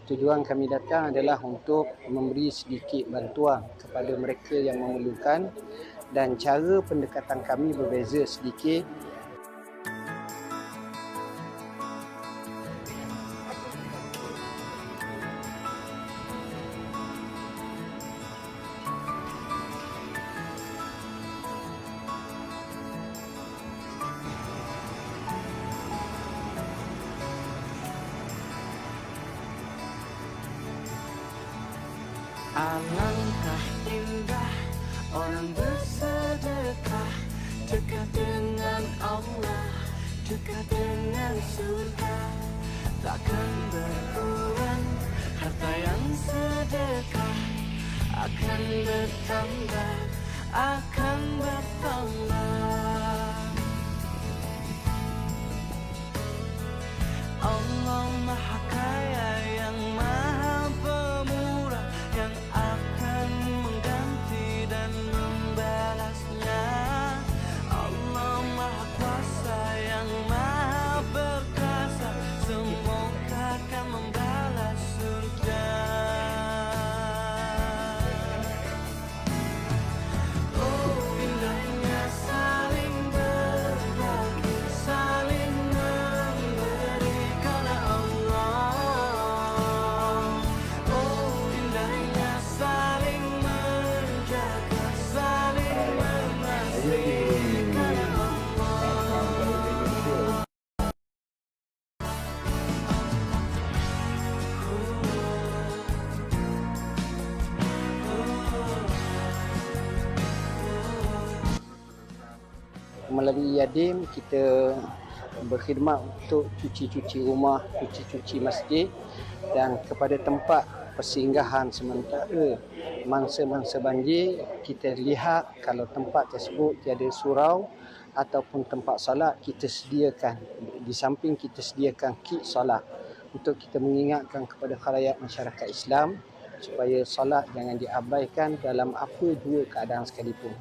Tujuan kami datang adalah untuk memberi sedikit bantuan kepada mereka yang memerlukan, dan cara pendekatan kami berbeza sedikit. Alangkah indah orang bersedekah, dekat dengan Allah, dekat dengan surga. Takkan berkurang harta yang sedekah, akan bertambah, akan bertambah. Allah Maha Kaya yang Maha Pemurah, yang akan mengganti dan membalasnya. Allah Maha Kuasa yang Maha Perkasa, semoga akan membalas surga. Oh indahnya saling berbagi, saling memberi karena Allah. Oh indahnya saling menjaga, saling mengasihi karena Allah. Melalui Yadim, kita berkhidmat untuk cuci-cuci rumah, cuci-cuci masjid, dan kepada tempat persinggahan sementara mangsa-mangsa banjir, kita lihat kalau tempat tersebut tiada surau ataupun tempat solat, kita sediakan, di samping kita sediakan kit solat untuk kita mengingatkan kepada khalayak masyarakat Islam supaya solat jangan diabaikan dalam apa jua keadaan sekalipun.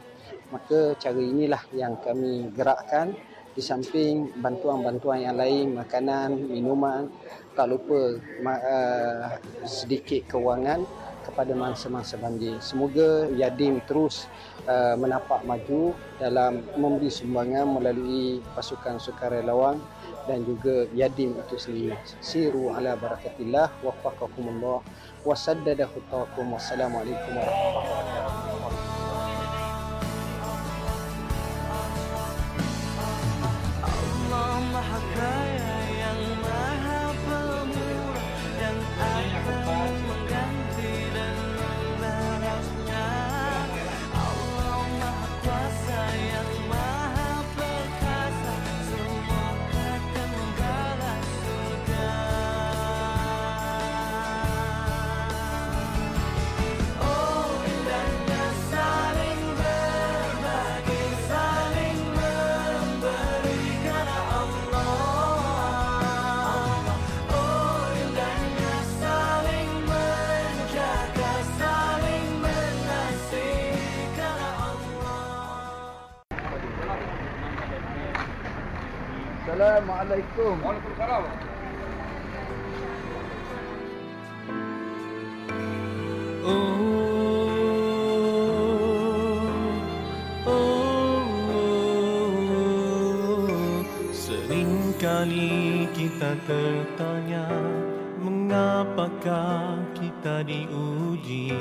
Maka cara inilah yang kami gerakkan, di samping bantuan-bantuan yang lain, makanan, minuman, tak lupa sedikit kewangan kepada mangsa-mangsa banjir. Semoga Yadim terus menapak maju dalam memberi sumbangan melalui pasukan sukarelawan dan juga Yadim itu sendiri. Siru ala barakatillah, waffaqakumullah, wasaddada khutakum. Wassalamualaikum warahmatullahi wabarakatuh. Allah Maha Kaya yang Maha Pemurah, yang akan mengganti dan membalasnya. Allah Maha Kuasa yang Maha Perkasa, semoga akan membalas surga. Oh indahnya saling berbagi, saling memberi karena Allah. Oh indahnya saling menjaga, saling mengasihi karena Allah. Assalamualaikum. Waalaikumsalam. Seringkali kita tertanya, mengapakah kita diuji?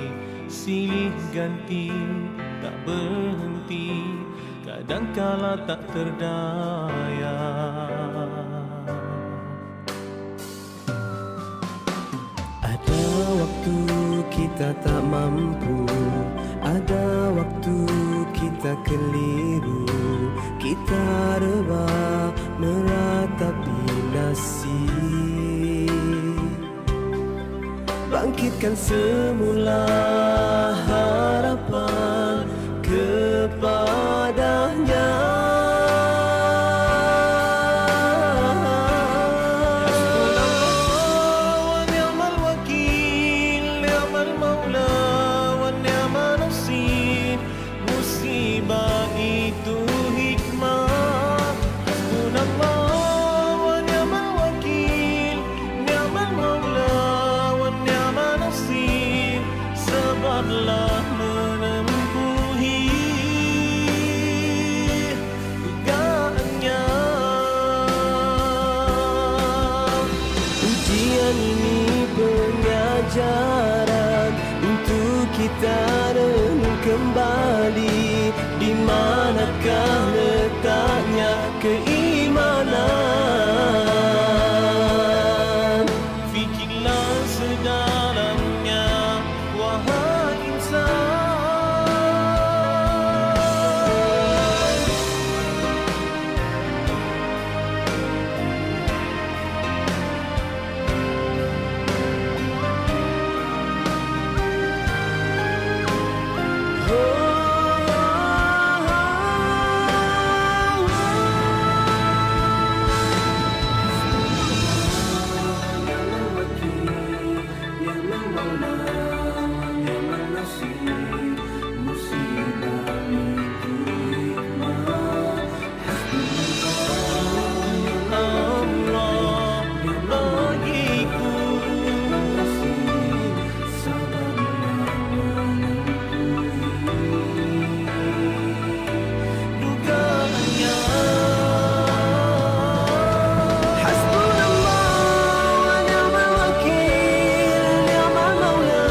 Silih ganti tak berhenti, kadangkala tak terdaya. Ada waktu kita tak mampu, ada waktu kita keliru, kita rebah meratapi nasib. Bangkitkan semula harapan kepadanya. Musibah itu hikmah. Hasbunallah wa ni'mal wakil, ni'mal maula wa sedalamnya, wahai insan. Allah bagiku dugaannya. Hasbunallah wa ni'mal wakil, ni'mal maula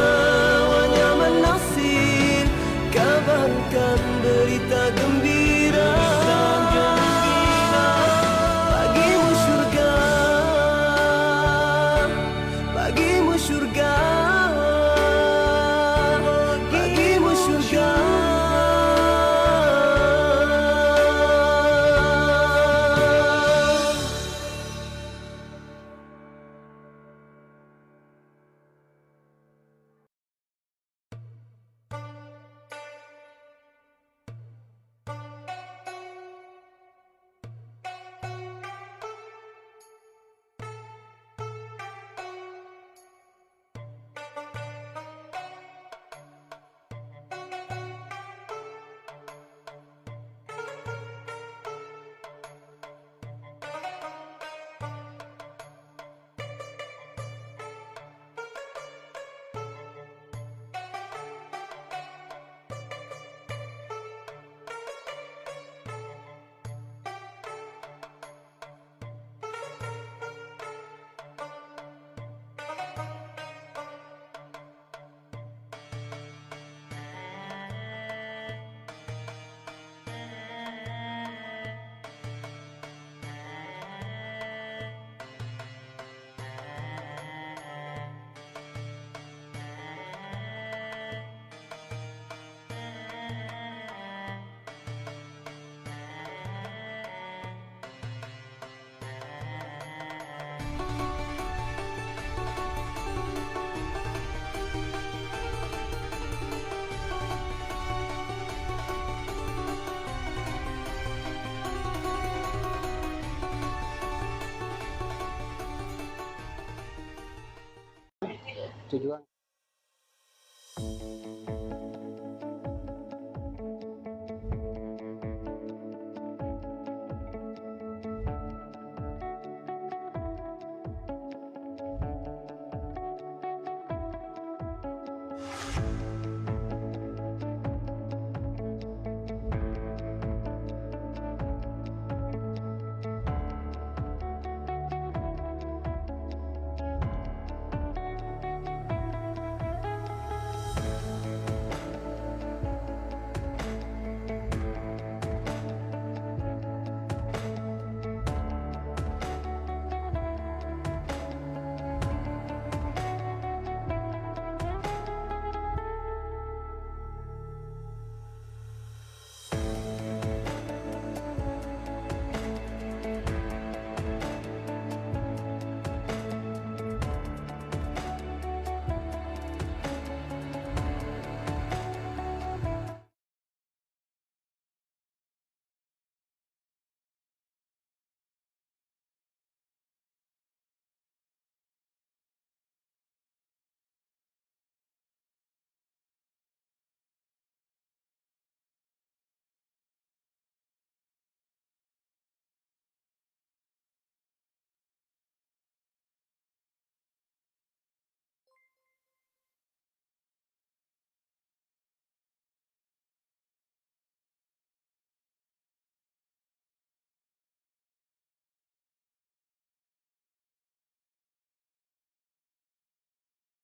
wa ni'mal nasir. Kabarkan berita gembira bagimu surga, bagimu surga, bagimu surga. Tujuan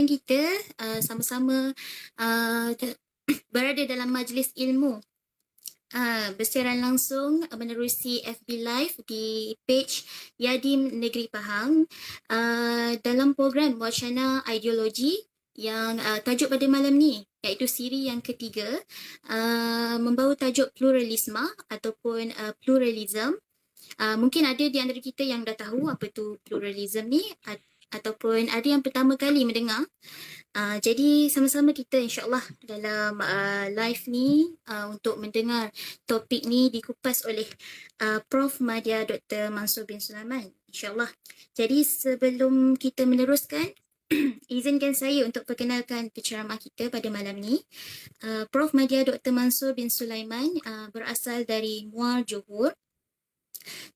kita sama-sama berada dalam majlis ilmu bersiaran langsung menerusi FB Live di page Yadim Negeri Pahang dalam program Wacana Ideologi yang tajuk pada malam ni iaitu siri yang ketiga membawa tajuk pluralisme ataupun pluralism. Mungkin ada di antara kita yang dah tahu apa tu pluralism ni ataupun ada yang pertama kali mendengar. Jadi sama-sama kita insyaAllah dalam live ni untuk mendengar topik ni dikupas oleh Prof. Madya Dr. Mansur bin Sulaiman, insyaAllah. Jadi sebelum kita meneruskan, izinkan saya untuk perkenalkan penceramah kita pada malam ni. Prof. Madya Dr. Mansur bin Sulaiman berasal dari Muar, Johor.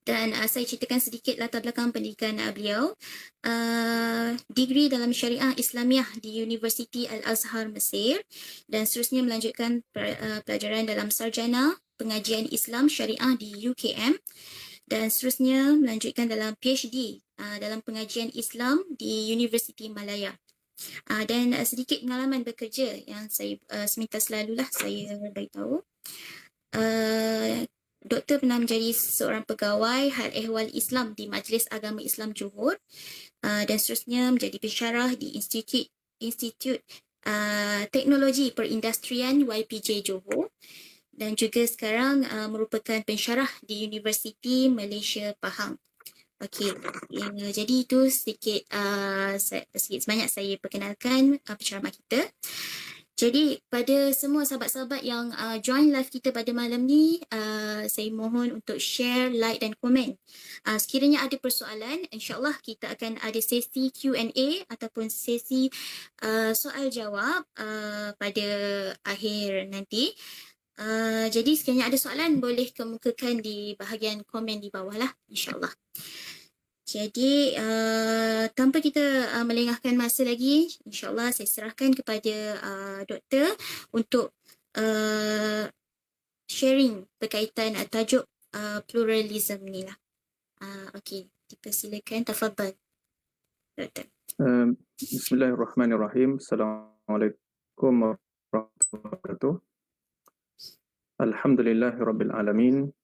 Dan saya ceritakan sedikit latar belakang pendidikan beliau. Degree dalam Syariah Islamiah di Universiti Al-Azhar Mesir dan seterusnya melanjutkan pelajaran dalam Sarjana Pengajian Islam Syariah di UKM dan seterusnya melanjutkan dalam PhD dalam Pengajian Islam di Universiti Malaya. Dan sedikit pengalaman bekerja yang saya semintas lalulah saya beritahu. Doktor pernah menjadi seorang pegawai hal ehwal Islam di Majlis Agama Islam Johor dan seterusnya menjadi pensyarah di Institut Teknologi Perindustrian YPJ Johor dan juga sekarang merupakan pensyarah di Universiti Malaysia Pahang. Okey, jadi itu sedikit sebanyak saya perkenalkan penceramah kita. Jadi pada semua sahabat-sahabat yang join live kita pada malam ni, saya mohon untuk share, like dan komen. Sekiranya ada persoalan, insyaAllah kita akan ada sesi Q&A ataupun sesi soal jawab pada akhir nanti. Jadi sekiranya ada soalan boleh kemukakan di bahagian komen di bawah lah, insyaAllah. Jadi tanpa kita melengahkan masa lagi, insyaAllah saya serahkan kepada doktor untuk sharing berkaitan tajuk pluralism ni lah. Okey, dipersilakan, tafadhal doktor. Bismillahirrahmanirrahim. Assalamualaikum warahmatullahi wabarakatuh. Alhamdulillahirabbil alamin.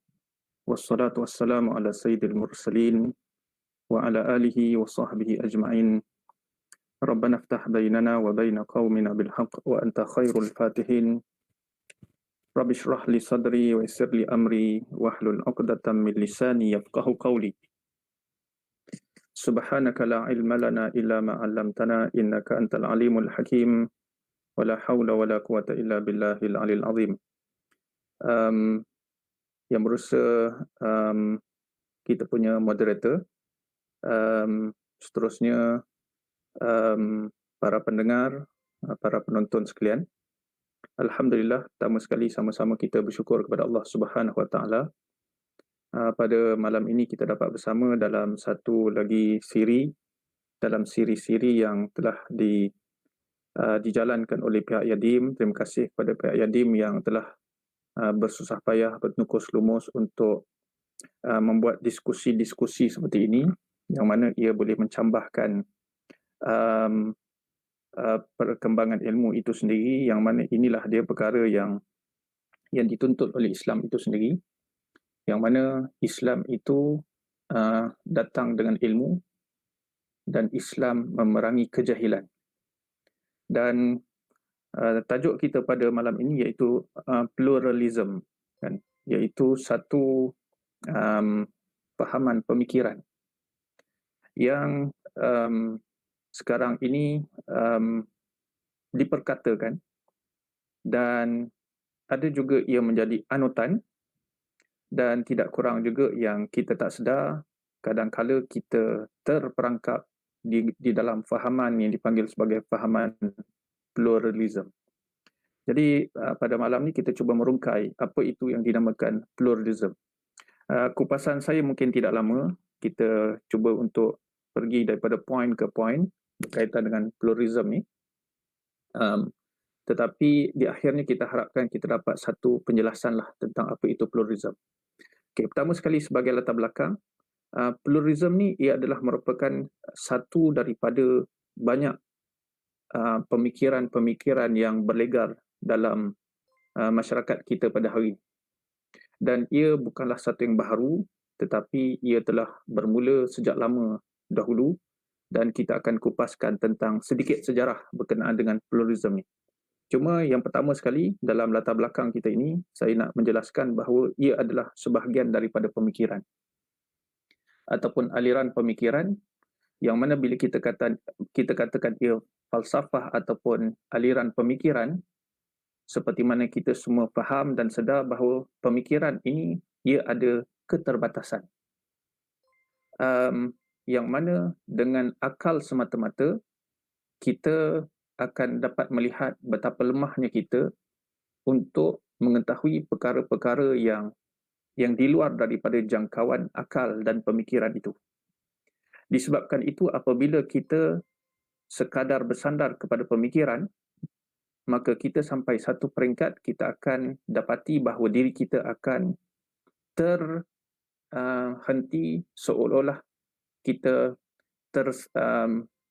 Wassalatu wassalamu ala sayyidil mursalin wa ala alihi wa sahbihi ajma'in. Rabbana iftah bainana wa baina qaumina bil haqq wa anta khairul fatihin. Rabbi shrah li sadri wa yassir li amri wahlul 'uqdatam min lisani yafqahu qawli. Subhanaka la ilma lana illa ma 'allamtana innaka antal alimul hakim. Wa la haula wa la quwata illa billahil alil azim. Yang berusaha kita punya moderator, seterusnya para pendengar, para penonton sekalian. Alhamdulillah, pertama sekali sama-sama kita bersyukur kepada Allah Subhanahu Wa Taala. Pada malam ini kita dapat bersama dalam satu lagi dalam siri-siri yang telah dijalankan oleh pihak Yadim. Terima kasih kepada pihak Yadim yang telah bersusah payah, bernukus lumus untuk membuat diskusi-diskusi seperti ini, yang mana ia boleh mencambahkan perkembangan ilmu itu sendiri, yang mana inilah dia perkara yang dituntut oleh Islam itu sendiri, yang mana Islam itu datang dengan ilmu dan Islam memerangi kejahilan. Dan tajuk kita pada malam ini iaitu pluralism, kan? Iaitu satu fahaman pemikiran yang sekarang ini diperkatakan dan ada juga ia menjadi anutan, dan tidak kurang juga yang kita tak sedar kadang-kala kita terperangkap di dalam fahaman yang dipanggil sebagai fahaman pluralism. Jadi pada malam ni kita cuba merungkai apa itu yang dinamakan pluralism. Kupasan saya mungkin tidak lama, kita cuba untuk pergi daripada poin ke poin berkaitan dengan pluralism ni. Tetapi di akhirnya kita harapkan kita dapat satu penjelasan lah tentang apa itu pluralism. Okay, pertama sekali sebagai latar belakang, pluralism ni ia adalah merupakan satu daripada banyak pemikiran-pemikiran yang berlegar dalam masyarakat kita pada hari ini. dan ia bukanlah satu yang baharu, tetapi ia telah bermula sejak lama dahulu, dan kita akan kupaskan tentang sedikit sejarah berkenaan dengan pluralism ni. Cuma yang pertama sekali, dalam latar belakang kita ini, saya nak menjelaskan bahawa ia adalah sebahagian daripada pemikiran ataupun aliran pemikiran, yang mana bila kita katakan ia falsafah ataupun aliran pemikiran, seperti mana kita semua faham dan sedar bahawa pemikiran ini ia ada keterbatasan. Yang mana dengan akal semata-mata kita akan dapat melihat betapa lemahnya kita untuk mengetahui perkara-perkara yang di luar daripada jangkauan akal dan pemikiran itu. Disebabkan itu, apabila kita sekadar bersandar kepada pemikiran, maka kita sampai satu peringkat kita akan dapati bahawa diri kita akan terhenti, seolah-olah kita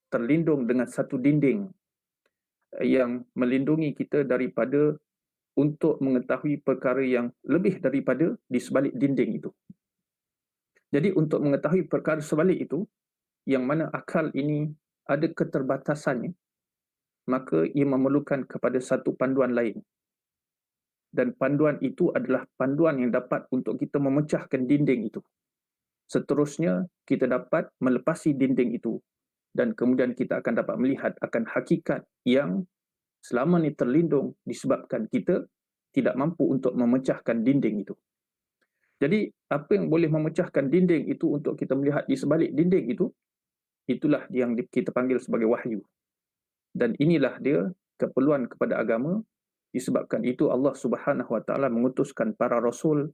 terlindung dengan satu dinding yang melindungi kita daripada untuk mengetahui perkara yang lebih daripada di sebalik dinding itu. Jadi untuk mengetahui perkara sebalik itu, yang mana akal ini ada keterbatasannya, maka ia memerlukan kepada satu panduan lain. Dan panduan itu adalah panduan yang dapat untuk kita memecahkan dinding itu. Seterusnya, kita dapat melepasi dinding itu dan kemudian kita akan dapat melihat akan hakikat yang selama ini terlindung disebabkan kita tidak mampu untuk memecahkan dinding itu. Jadi, apa yang boleh memecahkan dinding itu untuk kita melihat di sebalik dinding itu, itulah yang kita panggil sebagai wahyu. Dan inilah dia keperluan kepada agama. Disebabkan itu Allah Subhanahu Wa Taala mengutuskan para rasul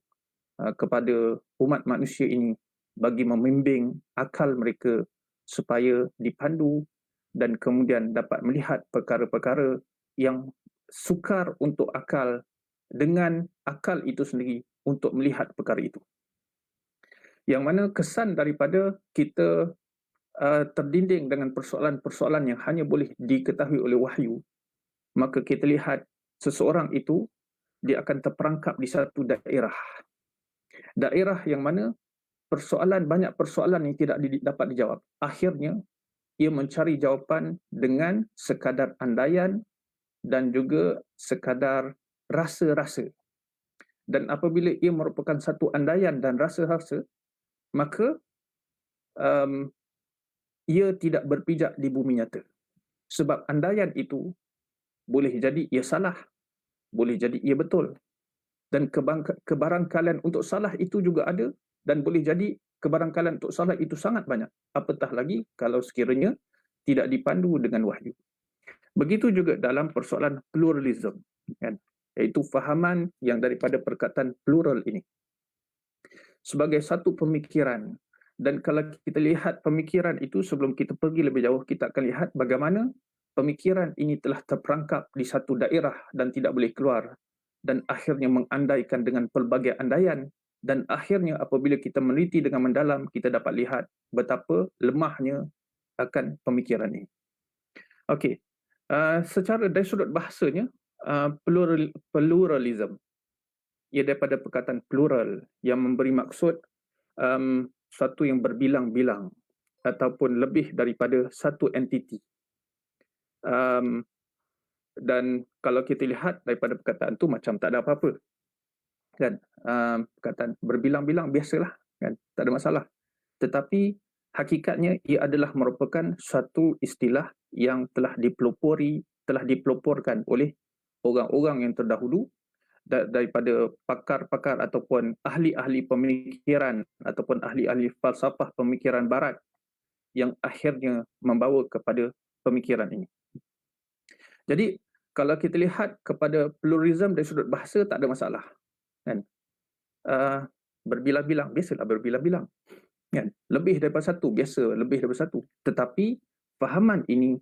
kepada umat manusia ini bagi membimbing akal mereka supaya dipandu dan kemudian dapat melihat perkara-perkara yang sukar untuk akal dengan akal itu sendiri untuk melihat perkara itu. Yang mana kesan daripada kita terdinding dengan persoalan-persoalan yang hanya boleh diketahui oleh wahyu, maka kita lihat seseorang itu dia akan terperangkap di satu daerah. Daerah yang mana banyak persoalan yang tidak dapat dijawab. Akhirnya, ia mencari jawapan dengan sekadar andaian dan juga sekadar rasa-rasa. Dan apabila ia merupakan satu andaian dan rasa-rasa, maka ia tidak berpijak di bumi nyata. Sebab andaian itu boleh jadi ia salah, boleh jadi ia betul. Dan kebarangkalian untuk salah itu juga ada, dan boleh jadi kebarangkalian untuk salah itu sangat banyak. Apatah lagi kalau sekiranya tidak dipandu dengan wahyu. Begitu juga dalam persoalan pluralism, kan? Iaitu fahaman yang daripada perkataan plural ini. Sebagai satu pemikiran. Dan kalau kita lihat pemikiran itu, sebelum kita pergi lebih jauh, kita akan lihat bagaimana pemikiran ini telah terperangkap di satu daerah dan tidak boleh keluar. Dan akhirnya mengandaikan dengan pelbagai andaian. Dan akhirnya apabila kita meneliti dengan mendalam, kita dapat lihat betapa lemahnya akan pemikiran ini. Okey, secara dari sudut bahasanya, pluralism, ia daripada perkataan plural yang memberi maksud satu yang berbilang-bilang ataupun lebih daripada satu entiti. Dan kalau kita lihat daripada perkataan tu macam tak ada apa-apa. Kan, perkataan berbilang-bilang biasalah, kan, tak ada masalah. Tetapi hakikatnya ia adalah merupakan satu istilah yang telah dipeloporkan oleh orang-orang yang terdahulu daripada pakar-pakar ataupun ahli-ahli pemikiran ataupun ahli-ahli falsafah pemikiran barat yang akhirnya membawa kepada pemikiran ini. Jadi kalau kita lihat kepada pluralism dari sudut bahasa, tak ada masalah. Kan? Berbilang-bilang, biasalah berbilang-bilang. Kan? Lebih daripada satu, biasa lebih daripada satu. Tetapi fahaman ini,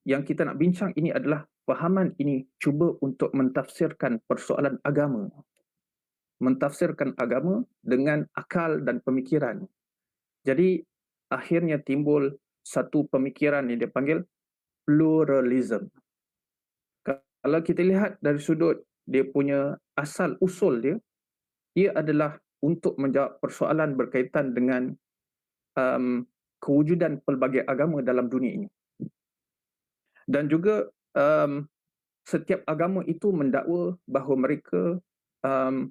yang kita nak bincang ini adalah fahaman ini cuba untuk mentafsirkan persoalan agama. Mentafsirkan agama dengan akal dan pemikiran. Jadi akhirnya timbul satu pemikiran yang dia panggil pluralism. Kalau kita lihat dari sudut dia punya asal usul dia, ia adalah untuk menjawab persoalan berkaitan dengan kewujudan pelbagai agama dalam dunia ini. Dan juga setiap agama itu mendakwa bahawa mereka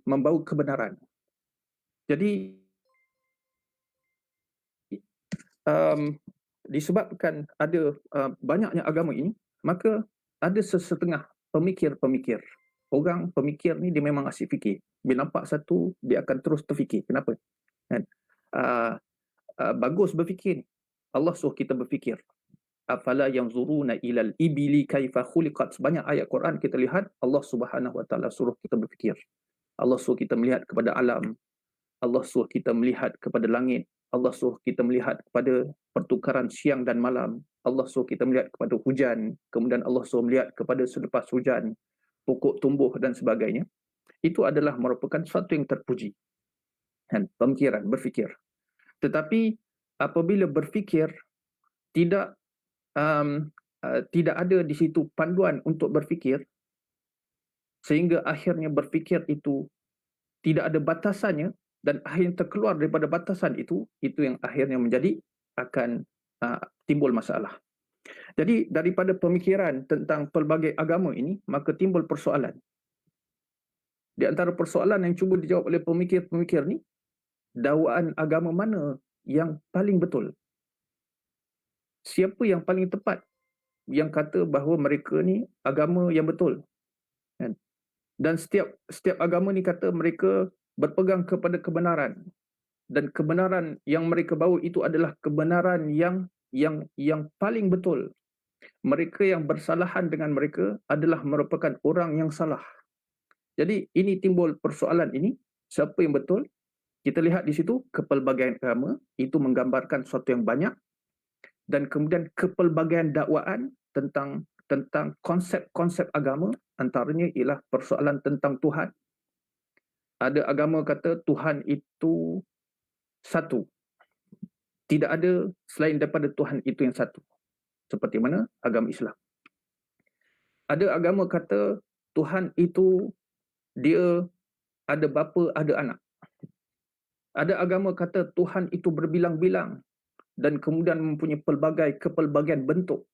membawa kebenaran. Jadi disebabkan ada banyaknya agama ini, maka ada sesetengah pemikir-pemikir. Orang pemikir ni dia memang asyik fikir. Bila nampak satu, dia akan terus terfikir. Kenapa? Kan? Bagus berfikir ni. Allah suruh kita berfikir. Afala yanzuruna ilal ibili kaifa khuliqat. Banyak ayat Quran kita lihat Allah Subhanahu Wa Taala suruh kita berfikir. Allah suruh kita melihat kepada alam. Allah suruh kita melihat kepada langit. Allah suruh kita melihat kepada pertukaran siang dan malam. Allah suruh kita melihat kepada hujan. Kemudian Allah suruh melihat kepada selepas hujan, pokok tumbuh dan sebagainya. Itu adalah merupakan sesuatu yang terpuji. Dan pemikiran, berfikir. Tetapi apabila berfikir, tidak ada di situ panduan untuk berfikir, sehingga akhirnya berfikir itu tidak ada batasannya, dan akhirnya terkeluar daripada batasan itu yang akhirnya menjadi akan timbul masalah. Jadi daripada pemikiran tentang pelbagai agama ini, maka timbul persoalan. Di antara persoalan yang cuba dijawab oleh pemikir-pemikir ni, dakwaan agama mana yang paling betul? Siapa yang paling tepat yang kata bahawa mereka ni agama yang betul? Dan setiap agama ni kata mereka berpegang kepada kebenaran, dan kebenaran yang mereka bawa itu adalah kebenaran yang paling betul. Mereka yang bersalahan dengan mereka adalah merupakan orang yang salah. Jadi ini timbul persoalan ini, siapa yang betul? Kita lihat di situ kepelbagaian agama itu menggambarkan sesuatu yang banyak, dan kemudian kepelbagaian dakwaan tentang konsep-konsep agama, antaranya ialah persoalan tentang Tuhan. Ada agama kata Tuhan itu satu. Tidak ada selain daripada Tuhan itu yang satu. Seperti mana agama Islam. Ada agama kata Tuhan itu dia ada bapa, ada anak. Ada agama kata Tuhan itu berbilang-bilang dan kemudian mempunyai kepelbagaian bentuk.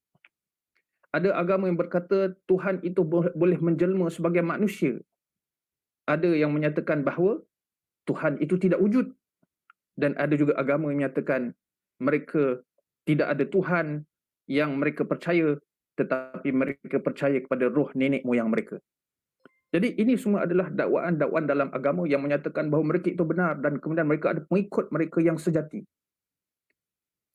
Ada agama yang berkata Tuhan itu boleh menjelma sebagai manusia. Ada yang menyatakan bahawa Tuhan itu tidak wujud. Dan ada juga agama yang menyatakan mereka tidak ada Tuhan yang mereka percaya, tetapi mereka percaya kepada roh nenek moyang mereka. Jadi ini semua adalah dakwaan-dakwaan dalam agama yang menyatakan bahawa mereka itu benar, dan kemudian mereka ada pengikut mereka yang sejati.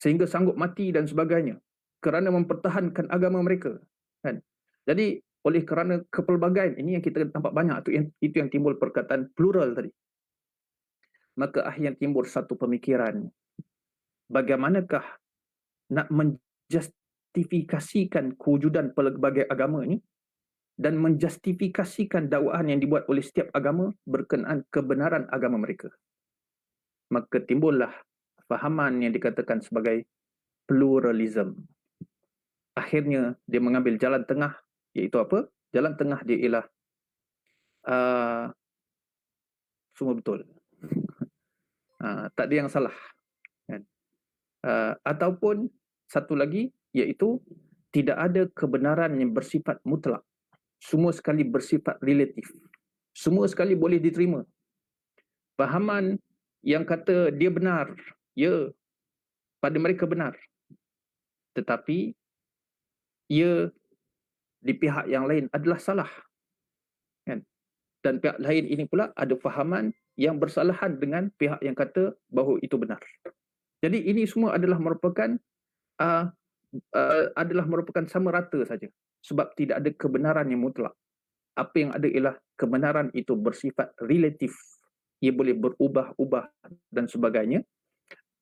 Sehingga sanggup mati dan sebagainya kerana mempertahankan agama mereka. Kan? Jadi oleh kerana kepelbagaian ini yang kita nampak banyak, itu yang timbul perkataan plural tadi. Maka akhirnya timbul satu pemikiran. Bagaimanakah nak menjustifikasikan kewujudan pelbagai agama ini dan menjustifikasikan dakwaan yang dibuat oleh setiap agama berkenaan kebenaran agama mereka. Maka timbullah fahaman yang dikatakan sebagai pluralism. Akhirnya dia mengambil jalan tengah, iaitu apa? Jalan tengah dia ialah semua betul. Tak ada yang salah. Ataupun satu lagi, iaitu tidak ada kebenaran yang bersifat mutlak. Semua sekali bersifat relatif. Semua sekali boleh diterima. Fahaman yang kata dia benar, ya, pada mereka benar. Tetapi ia di pihak yang lain adalah salah. Kan? Dan pihak lain ini pula ada fahaman yang bersalahan dengan pihak yang kata bahawa itu benar. Jadi ini semua adalah merupakan sama rata saja. Sebab tidak ada kebenaran yang mutlak. Apa yang ada ialah kebenaran itu bersifat relatif. Ia boleh berubah-ubah dan sebagainya.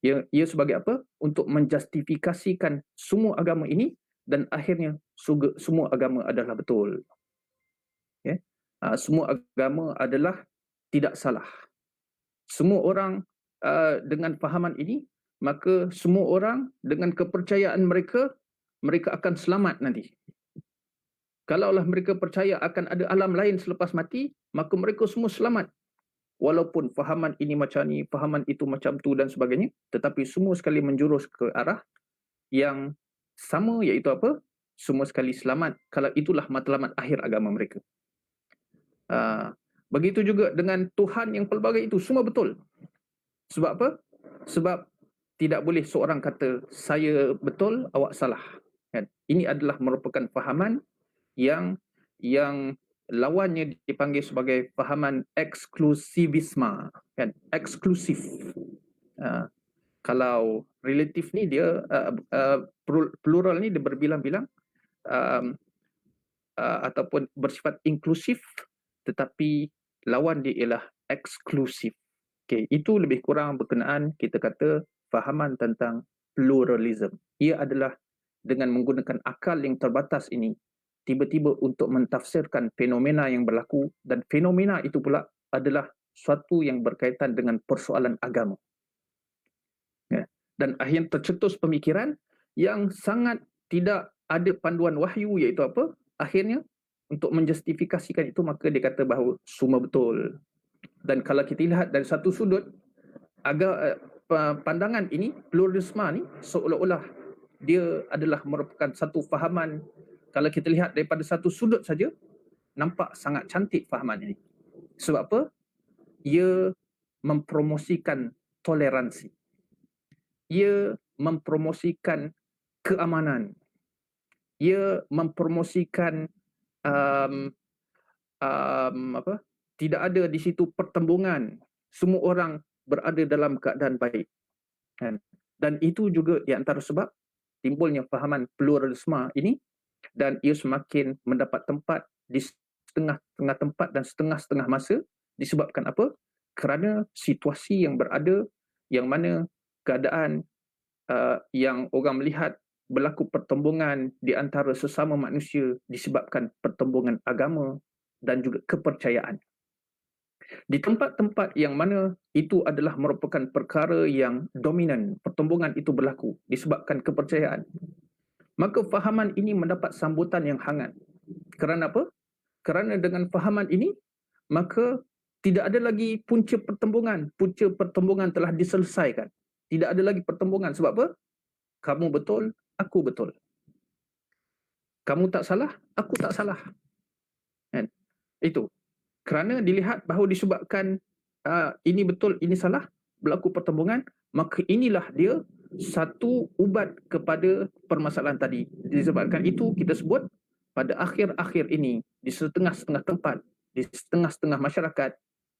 Ia sebagai apa? Untuk menjustifikasikan semua agama ini, dan akhirnya semua agama adalah betul. Okay? Semua agama adalah tidak salah. Semua orang dengan fahaman ini, maka semua orang dengan kepercayaan mereka akan selamat nanti. Kalaulah mereka percaya akan ada alam lain selepas mati, maka mereka semua selamat. walaupun fahaman ini macam ni, fahaman itu macam tu dan sebagainya, tetapi semua sekali menjurus ke arah yang sama, iaitu apa? Semua sekali selamat kalau itulah matlamat akhir agama mereka. Begitu juga dengan Tuhan yang pelbagai itu, semua betul. Sebab apa? Sebab tidak boleh seorang kata, saya betul, awak salah. Kan? Ini adalah merupakan fahaman yang lawannya dipanggil sebagai fahaman eksklusivisme. Kan? Eksklusif. Kalau relatif ni dia, plural ni dia berbilang-bilang, ataupun bersifat inklusif, tetapi lawan dia ialah eksklusif. Okay, itu lebih kurang berkenaan kita kata fahaman tentang pluralism. Ia adalah dengan menggunakan akal yang terbatas ini, tiba-tiba untuk mentafsirkan fenomena yang berlaku, dan fenomena itu pula adalah suatu yang berkaitan dengan persoalan agama. Ya. Dan akhirnya tercetus pemikiran yang sangat tidak ada panduan wahyu, iaitu apa? Akhirnya untuk menjustifikasikan itu, maka dia kata bahawa semua betul. Dan kalau kita lihat dari satu sudut, pandangan ini, pluralisme ni, seolah-olah dia adalah merupakan satu fahaman, kalau kita lihat daripada satu sudut saja, nampak sangat cantik fahaman ini. Sebab apa? Ia mempromosikan toleransi. Ia mempromosikan keamanan. Ia mempromosikan tidak ada di situ pertembungan. Semua orang berada dalam keadaan baik. Dan itu juga di antara sebab timbulnya fahaman pluralisme ini, dan ia semakin mendapat tempat di setengah-setengah tempat dan setengah-setengah masa. Disebabkan apa? Kerana situasi yang berada, yang mana keadaan yang orang melihat berlaku pertembungan di antara sesama manusia disebabkan pertembungan agama dan juga kepercayaan. Di tempat-tempat yang mana itu adalah merupakan perkara yang dominan, pertembungan itu berlaku disebabkan kepercayaan, maka fahaman ini mendapat sambutan yang hangat. Kerana apa? Kerana dengan fahaman ini, maka tidak ada lagi punca pertembungan. Punca pertembungan telah diselesaikan. Tidak ada lagi pertembungan. Sebab apa? Kamu betul, aku betul. Kamu tak salah, aku tak salah. Kan? Itu. Kerana dilihat bahawa disebabkan ini betul, ini salah, berlaku pertembungan, maka inilah dia satu ubat kepada permasalahan tadi. Disebabkan itu kita sebut pada akhir-akhir ini, di setengah-setengah tempat, di setengah-setengah masyarakat,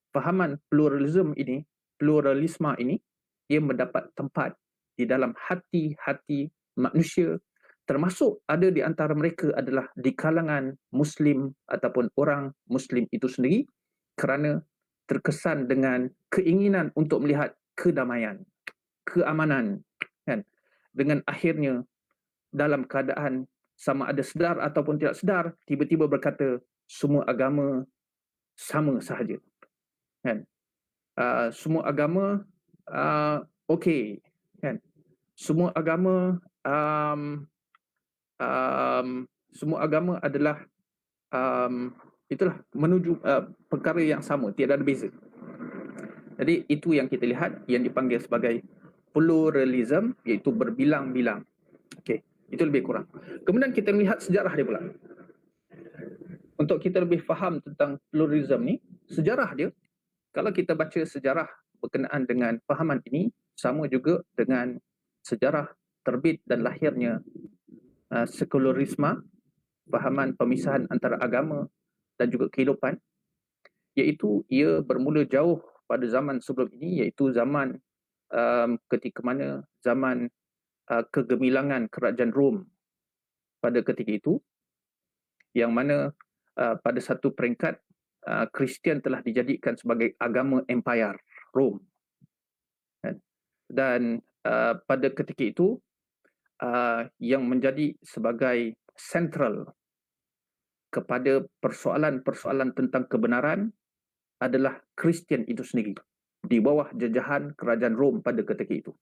fahaman pluralisme ini, ia mendapat tempat di dalam hati-hati manusia, termasuk ada di antara mereka adalah di kalangan Muslim ataupun orang Muslim itu sendiri, kerana terkesan dengan keinginan untuk melihat kedamaian, keamanan, kan? Dengan akhirnya dalam keadaan sama ada sedar ataupun tidak sedar, tiba-tiba berkata semua agama sama sahaja, kan? Semua agama okey, kan? Semua agama semua agama adalah itulah menuju perkara yang sama, tiada ada beza. Jadi itu yang kita lihat yang dipanggil sebagai pluralism, iaitu berbilang-bilang. Okey, itu lebih kurang. Kemudian kita melihat sejarah dia pula. Untuk kita lebih faham tentang pluralism ni, sejarah dia, kalau kita baca sejarah berkenaan dengan fahaman ini, sama juga dengan sejarah terbit dan lahirnya sekularisme, fahaman pemisahan antara agama dan juga kehidupan, iaitu ia bermula jauh pada zaman sebelum ini, iaitu zaman ketika mana zaman kegemilangan kerajaan Rom pada ketika itu, yang mana pada satu peringkat Kristian telah dijadikan sebagai agama empire Rom. Dan pada ketika itu yang menjadi sebagai sentral kepada persoalan-persoalan tentang kebenaran adalah Kristian itu sendiri di bawah jajahan kerajaan Rom pada ketika itu.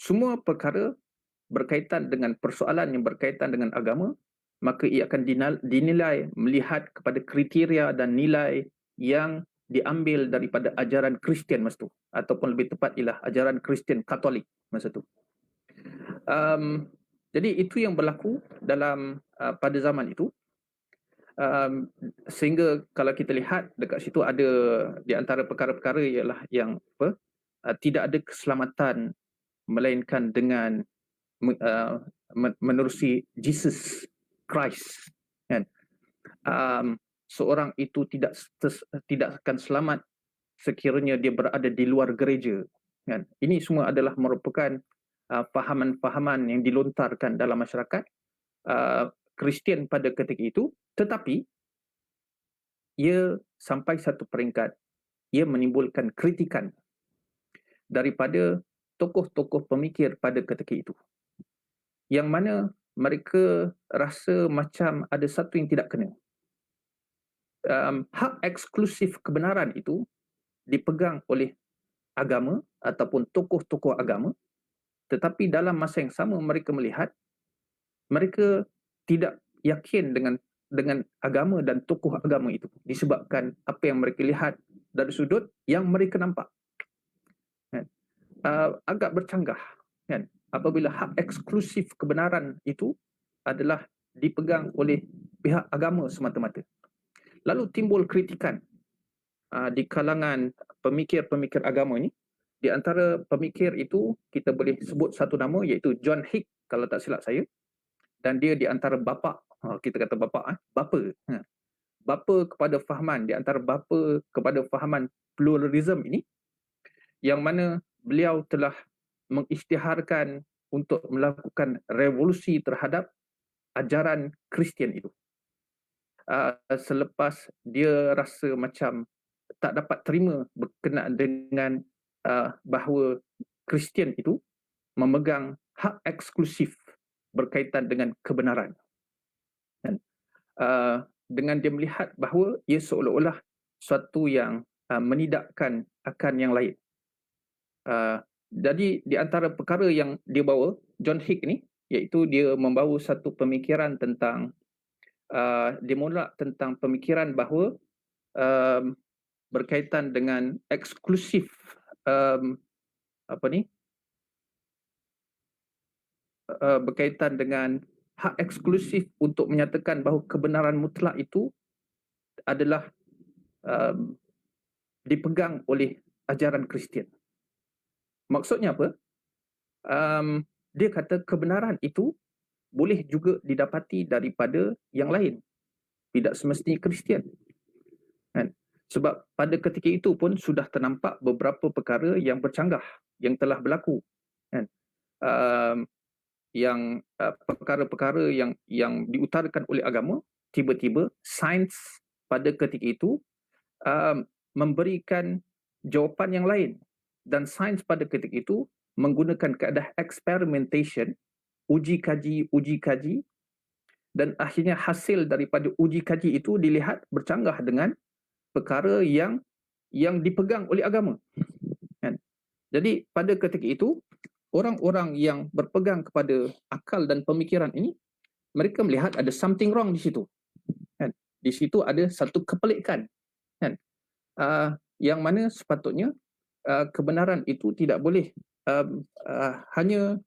Semua perkara berkaitan dengan persoalan yang berkaitan dengan agama, maka ia akan dinilai melihat kepada kriteria dan nilai yang diambil daripada ajaran Kristian masa tu, ataupun lebih tepat ialah ajaran Kristian Katolik masa tu. Jadi itu yang berlaku dalam pada zaman itu. Sehingga kalau kita lihat dekat situ ada di antara perkara-perkara ialah yang tidak ada keselamatan melainkan dengan menerusi Jesus Christ, kan. Seorang itu tidak akan selamat sekiranya dia berada di luar gereja, kan. Ini semua adalah merupakan fahaman-fahaman yang dilontarkan dalam masyarakat Kristian pada ketika itu, tetapi ia sampai satu peringkat ia menimbulkan kritikan daripada tokoh-tokoh pemikir pada ketika itu, yang mana mereka rasa macam ada satu yang tidak kena. Hak eksklusif kebenaran itu dipegang oleh agama ataupun tokoh-tokoh agama, tetapi dalam masa yang sama mereka melihat mereka tidak yakin dengan agama dan tokoh agama itu disebabkan apa yang mereka lihat dari sudut yang mereka nampak. Kan? Agak bercanggah, kan, apabila hak eksklusif kebenaran itu adalah dipegang oleh pihak agama semata-mata. Lalu timbul kritikan di kalangan pemikir-pemikir agama ini. Di antara pemikir itu kita boleh sebut satu nama, iaitu John Hick kalau tak silap saya. Dan dia di antara bapa, kita kata bapa kepada fahaman, di antara bapa kepada fahaman pluralism ini, yang mana beliau telah mengisytiharkan untuk melakukan revolusi terhadap ajaran Kristian itu. Selepas dia rasa macam tak dapat terima berkenaan dengan bahawa Kristian itu memegang hak eksklusif berkaitan dengan kebenaran. Dan dengan dia melihat bahawa ia seolah-olah suatu yang menidakkan akan yang lain. Jadi di antara perkara yang dia bawa, John Hick ni, iaitu dia membawa satu pemikiran tentang dia menolak tentang pemikiran bahawa berkaitan dengan eksklusif berkaitan dengan hak eksklusif untuk menyatakan bahawa kebenaran mutlak itu adalah dipegang oleh ajaran Kristian. Maksudnya apa? Dia kata kebenaran itu boleh juga didapati daripada yang lain, tidak semestinya Kristian. Kan? Sebab pada ketika itu pun sudah ternampak beberapa perkara yang bercanggah yang telah berlaku. Kan? Yang perkara-perkara yang diutarakan oleh agama, tiba-tiba sains pada ketika itu memberikan jawapan yang lain, dan sains pada ketika itu menggunakan kaedah experimentation, uji kaji, dan akhirnya hasil daripada uji kaji itu dilihat bercanggah dengan perkara yang dipegang oleh agama. Kan? Jadi pada ketika itu orang-orang yang berpegang kepada akal dan pemikiran ini, mereka melihat ada something wrong di situ. Kan? Di situ ada satu kepelikan. Kan? Yang mana sepatutnya kebenaran itu tidak boleh hanya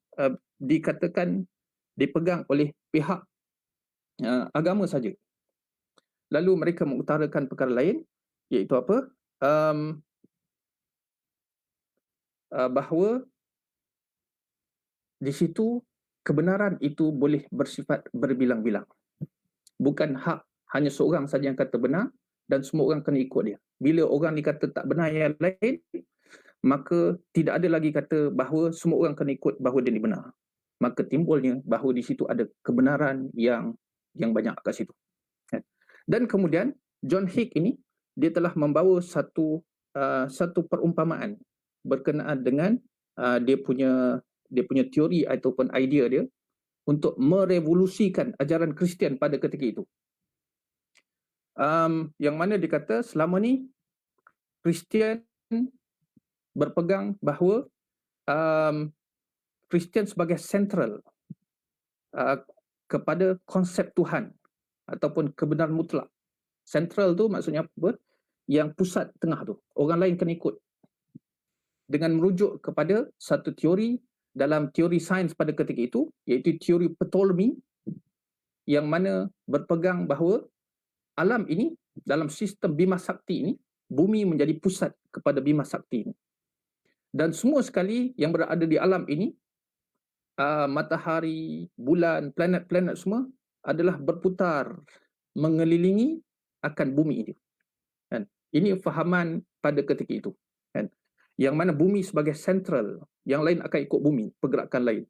dikatakan dipegang oleh pihak agama saja. Lalu mereka mengutarakan perkara lain, iaitu apa? Bahawa di situ kebenaran itu boleh bersifat berbilang-bilang. Bukan hak hanya seorang saja yang kata benar dan semua orang kena ikut dia. Bila orang dikata tak benar yang lain, maka tidak ada lagi kata bahawa semua orang kena ikut bahawa dia ni benar. Maka timbulnya bahawa di situ ada kebenaran yang banyak kat situ. Dan kemudian John Hick ini dia telah membawa satu perumpamaan berkenaan dengan dia punya teori ataupun idea dia untuk merevolusikan ajaran Kristian pada ketika itu. Yang mana dia kata selama ni Kristian berpegang bahawa Kristian sebagai sentral kepada konsep Tuhan ataupun kebenaran mutlak. Sentral tu maksudnya apa? yang pusat tengah tu. Orang lain kena ikut. Dengan merujuk kepada satu teori dalam teori sains pada ketika itu, iaitu teori Ptolemy, yang mana berpegang bahawa alam ini dalam sistem Bima Sakti ini, bumi menjadi pusat kepada Bima Sakti ini. Dan semua sekali yang berada di alam ini, matahari, bulan, planet-planet semua adalah berputar mengelilingi akan bumi ini. Kan? Ini fahaman pada ketika itu. Kan? Yang mana bumi sebagai sentral, yang lain akan ikut bumi, pergerakan lain.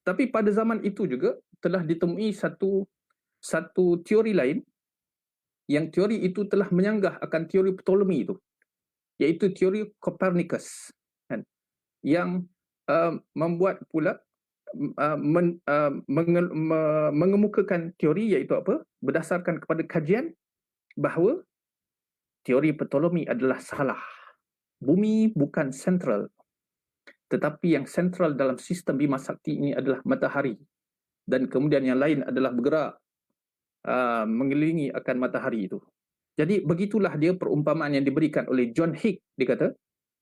Tapi pada zaman itu juga telah ditemui satu teori lain, yang teori itu telah menyanggah akan teori Ptolemy itu, iaitu teori Copernicus, kan? Yang membuat pula mengemukakan teori, iaitu apa? Berdasarkan kepada kajian bahawa teori Ptolemy adalah salah. Bumi bukan sentral, tetapi yang sentral dalam sistem Bima Sakti ini adalah matahari, dan kemudian yang lain adalah bergerak mengelilingi akan matahari itu. Jadi begitulah dia perumpamaan yang diberikan oleh John Hick. Dia kata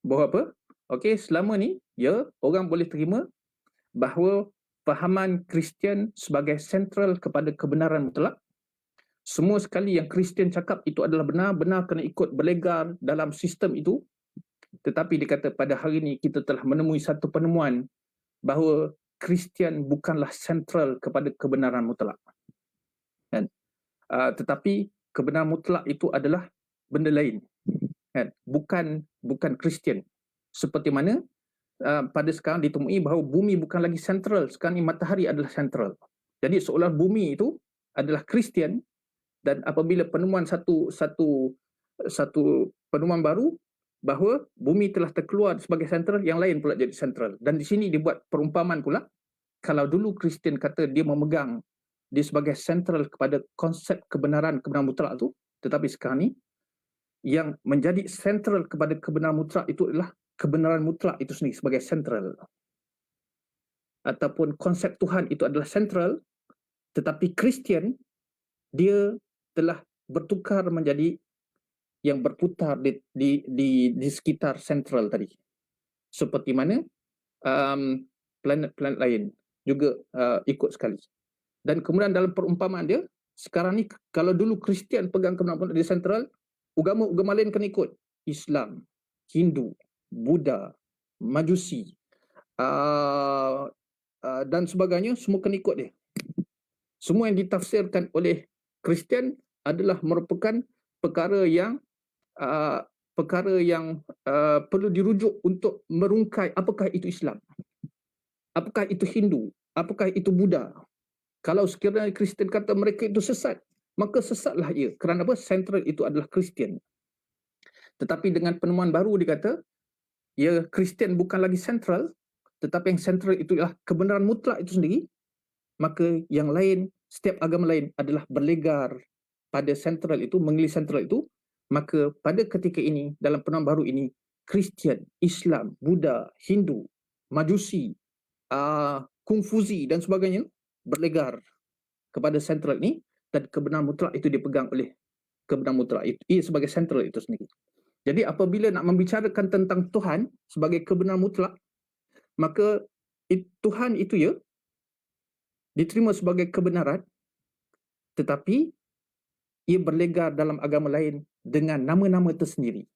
bahawa apa? Okey, selama ni ya orang boleh terima bahawa fahaman Kristian sebagai sentral kepada kebenaran mutlak. Semua sekali yang Kristian cakap itu adalah benar, benar kena ikut berlegar dalam sistem itu. Tetapi dia kata pada hari ini kita telah menemui satu penemuan bahawa Kristian bukanlah sentral kepada kebenaran mutlak. Kan? Tetapi kebenaran mutlak itu adalah benda lain. Kan? Bukan Kristian. Seperti mana pada sekarang ditemui bahawa bumi bukan lagi sentral, sekarang ini matahari adalah sentral. Jadi seolah bumi itu adalah Kristian, dan apabila penemuan satu penemuan baru bahawa bumi telah terkeluar sebagai sentral, yang lain pula jadi sentral. Dan di sini dibuat perumpamaan pula, kalau dulu Kristian kata dia memegang dia sebagai sentral kepada konsep kebenaran mutlak itu, tetapi sekarang ni yang menjadi sentral kepada kebenaran mutlak itu adalah kebenaran mutlak itu sendiri sebagai sentral. Ataupun konsep Tuhan itu adalah sentral, tetapi Kristian dia telah bertukar menjadi yang berputar di sekitar sentral tadi. Seperti mana planet-planet lain juga ikut sekali. Dan kemudian dalam perumpamaan dia, sekarang ni kalau dulu Kristian pegang kebenaran di sentral, agama lain kena ikut. Islam, Hindu, Buddha, Majusi, dan sebagainya, semua kena ikut dia. Semua yang ditafsirkan oleh Kristian adalah merupakan perkara yang perlu dirujuk untuk merungkai apakah itu Islam, apakah itu Hindu, apakah itu Buddha. Kalau sekiranya Kristian kata mereka itu sesat, maka sesatlah ia. Kerana apa? Sentral itu adalah Kristian. Tetapi dengan penemuan baru dikata, ya Kristian bukan lagi sentral, tetapi yang sentral itu adalah kebenaran mutlak itu sendiri, maka yang lain, setiap agama lain adalah berlegar pada sentral itu, mengelilingi sentral itu. Maka pada ketika ini, dalam penemuan baru ini, Kristian, Islam, Buddha, Hindu, Majusi, Kungfuzi dan sebagainya berlegar kepada sentral ini, dan kebenaran mutlak itu dipegang oleh kebenaran mutlak itu, ia sebagai sentral itu sendiri. Jadi apabila nak membicarakan tentang Tuhan sebagai kebenaran mutlak, maka Tuhan itu ya diterima sebagai kebenaran, tetapi ia berlegar dalam agama lain dengan nama-nama tersendiri.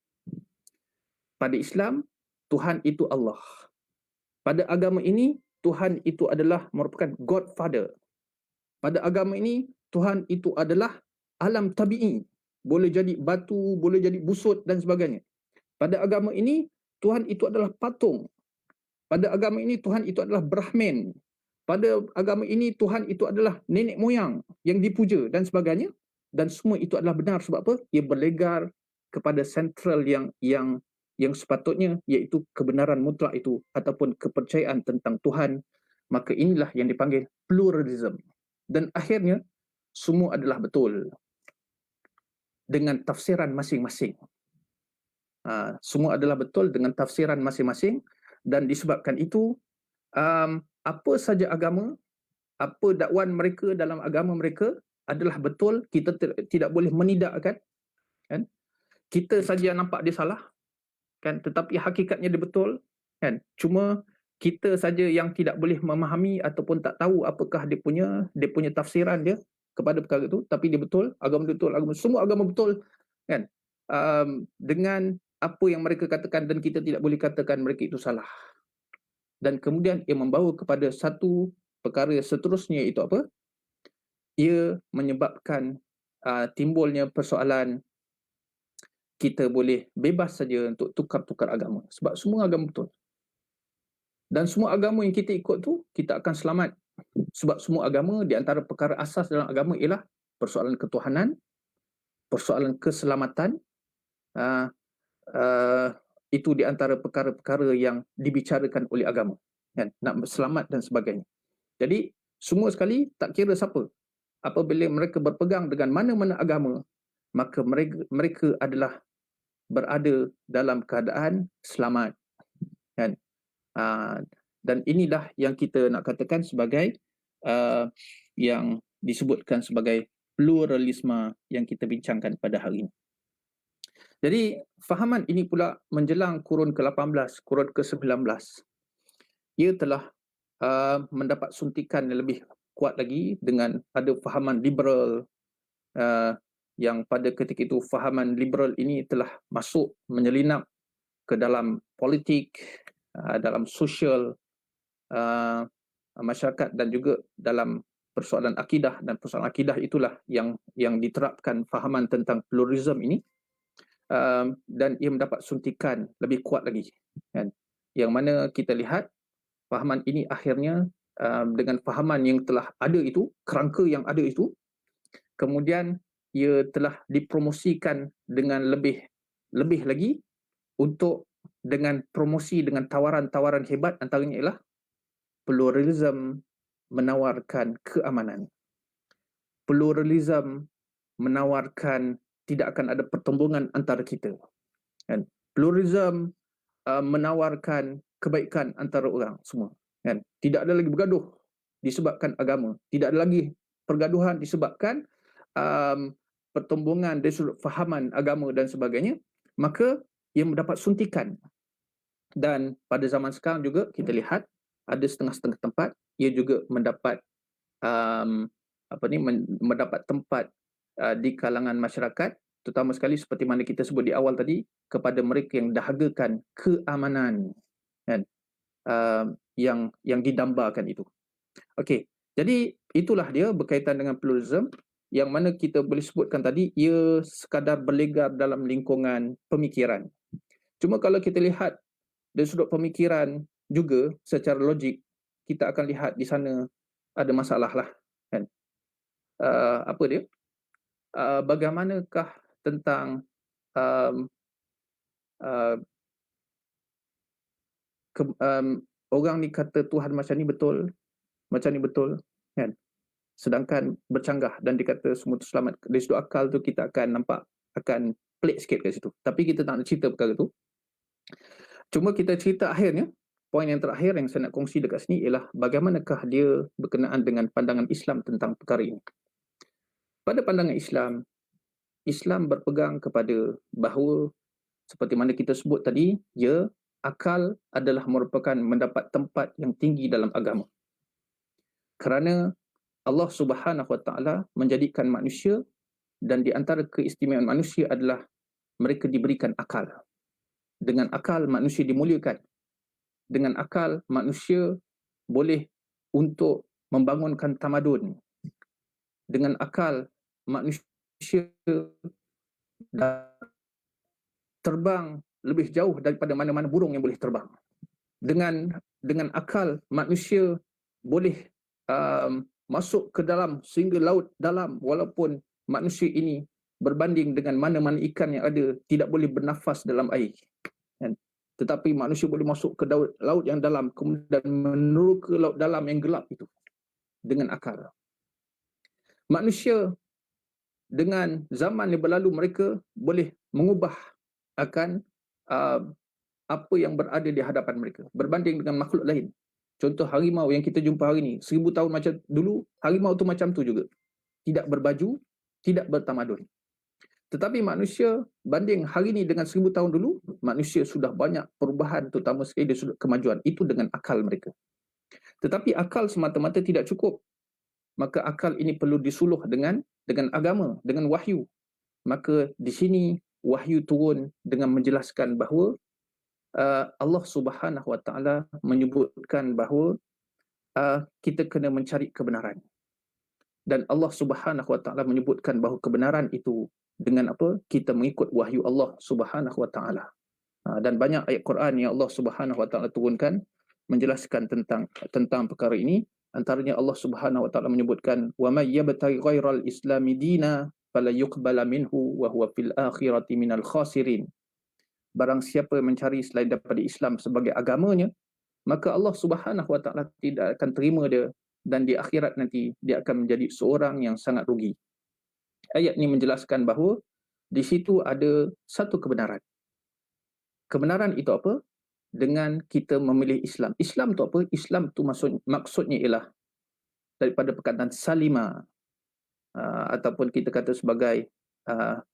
Pada Islam, Tuhan itu Allah. Pada agama ini, Tuhan itu adalah merupakan Godfather. Pada agama ini, Tuhan itu adalah alam tabi'i. Boleh jadi batu, boleh jadi busut dan sebagainya. Pada agama ini, Tuhan itu adalah patung. Pada agama ini, Tuhan itu adalah Brahman. Pada agama ini, Tuhan itu adalah nenek moyang yang dipuja dan sebagainya. Dan semua itu adalah benar sebab apa? Ia berlegar kepada sentral yang sepatutnya, iaitu kebenaran mutlak itu ataupun kepercayaan tentang Tuhan. Maka inilah yang dipanggil pluralism. Dan akhirnya semua adalah betul dengan tafsiran masing-masing. Semua adalah betul dengan tafsiran masing-masing, dan disebabkan itu apa saja agama, apa dakwaan mereka dalam agama mereka adalah betul. Kita tidak boleh menidakkan, kan? kita saja yang nampak dia salah, kan, tetapi hakikatnya dia betul, kan. Cuma kita saja yang tidak boleh memahami ataupun tak tahu apakah dia punya tafsiran dia kepada perkara itu, tapi dia betul, agama semua agama betul, kan. Dengan apa yang mereka katakan, dan kita tidak boleh katakan mereka itu salah. Dan kemudian ia membawa kepada satu perkara seterusnya, itu apa? Ia menyebabkan timbulnya persoalan kita boleh bebas saja untuk tukar-tukar agama, sebab semua agama betul. Dan semua agama yang kita ikut tu, kita akan selamat. Sebab semua agama, di antara perkara asas dalam agama ialah persoalan ketuhanan, persoalan keselamatan. Itu di antara perkara-perkara yang dibicarakan oleh agama, kan? Nak selamat dan sebagainya. Jadi semua sekali, tak kira siapa, apabila mereka berpegang dengan mana-mana agama, maka mereka adalah berada dalam keadaan selamat, kan. Dan inilah yang kita nak katakan sebagai yang disebutkan sebagai pluralisme yang kita bincangkan pada hari ini. Jadi fahaman ini pula menjelang kurun ke-18, kurun ke-19, ia telah mendapat suntikan yang lebih kuat lagi dengan ada fahaman liberal, yang pada ketika itu fahaman liberal ini telah masuk menyelinap ke dalam politik, dalam sosial masyarakat, dan juga dalam persoalan akidah. Dan persoalan akidah itulah yang diterapkan fahaman tentang pluralism ini, dan ia mendapat suntikan lebih kuat lagi, kan? Yang mana kita lihat fahaman ini akhirnya dengan fahaman yang telah ada itu, kerangka yang ada itu, kemudian ia telah dipromosikan dengan lebih lagi untuk dengan promosi, dengan tawaran-tawaran hebat, antaranya ialah pluralism menawarkan keamanan. Pluralism menawarkan tidak akan ada pertembungan antara kita, kan? Pluralism menawarkan kebaikan antara orang semua, kan? Tidak ada lagi bergaduh disebabkan agama, tidak ada lagi pergaduhan disebabkan pertembungan dari sudut fahaman agama dan sebagainya. Maka ia mendapat suntikan. Dan pada zaman sekarang juga kita lihat ada setengah-setengah tempat ia juga mendapat mendapat tempat di kalangan masyarakat, terutama sekali seperti mana kita sebut di awal tadi, kepada mereka yang dahagakan keamanan, kan, yang didambakan itu. Okey, jadi itulah dia berkaitan dengan pluralism, yang mana kita boleh sebutkan tadi ia sekadar berlegar dalam lingkungan pemikiran. Cuma kalau kita lihat dari sudut pemikiran juga secara logik, kita akan lihat di sana ada masalah lah, kan. Apa dia? Bagaimanakah tentang orang ni kata Tuhan macam ni betul, kan? Sedangkan bercanggah dan dikata semua tu selamat. Dari sudut akal tu kita akan nampak, akan pelik sikit kat situ. Tapi kita tak nak cerita perkara tu. Cuma kita cerita akhirnya, poin yang terakhir yang saya nak kongsi dekat sini ialah bagaimanakah dia berkenaan dengan pandangan Islam tentang perkara ini. Pada pandangan Islam, Islam berpegang kepada bahawa seperti mana kita sebut tadi, ya, akal adalah merupakan mendapat tempat yang tinggi dalam agama. Kerana Allah Subhanahu Wa Taala menjadikan manusia, dan di antara keistimewaan manusia adalah mereka diberikan akal. Dengan akal manusia dimuliakan. Dengan akal manusia boleh untuk membangunkan tamadun. Dengan akal manusia terbang lebih jauh daripada mana-mana burung yang boleh terbang. Dengan akal manusia boleh masuk ke dalam sehingga laut dalam, walaupun manusia ini berbanding dengan mana-mana ikan yang ada tidak boleh bernafas dalam air, kan? Tetapi manusia boleh masuk ke laut yang dalam, kemudian meneroka laut dalam yang gelap itu dengan akal. Manusia dengan zaman yang berlalu mereka boleh mengubah akan apa yang berada di hadapan mereka berbanding dengan makhluk lain. Contoh harimau yang kita jumpa hari ini, 1000 tahun macam dulu, harimau tu macam tu juga. Tidak berbaju, tidak bertamadun. Tetapi manusia banding hari ini dengan 1000 tahun dulu, manusia sudah banyak perubahan, terutama sekali dari sudut kemajuan. Itu dengan akal mereka. Tetapi akal semata-mata tidak cukup. Maka akal ini perlu disuluh dengan agama, dengan wahyu. Maka di sini wahyu turun dengan menjelaskan bahawa Allah Subhanahu Wa Taala menyebutkan bahawa kita kena mencari kebenaran. Dan Allah Subhanahu Wa Taala menyebutkan bahawa kebenaran itu dengan apa? Kita mengikut wahyu Allah Subhanahu Wa Taala. Dan banyak ayat Quran yang Allah Subhanahu Wa Taala turunkan menjelaskan tentang perkara ini. Antaranya Allah Subhanahu Wa Taala menyebutkan wa may yabtaghi ghairal islami dina fala yuqbala minhu wa huwa fil akhirati minal khasirin. Barang siapa mencari selain daripada Islam sebagai agamanya, maka Allah Subhanahu Wa Taala tidak akan terima dia, dan di akhirat nanti dia akan menjadi seorang yang sangat rugi. Ayat ini menjelaskan bahawa di situ ada satu kebenaran. Kebenaran itu apa? Dengan kita memilih Islam. Islam itu apa? Islam itu maksudnya ialah daripada perkataan salima, ataupun kita kata sebagai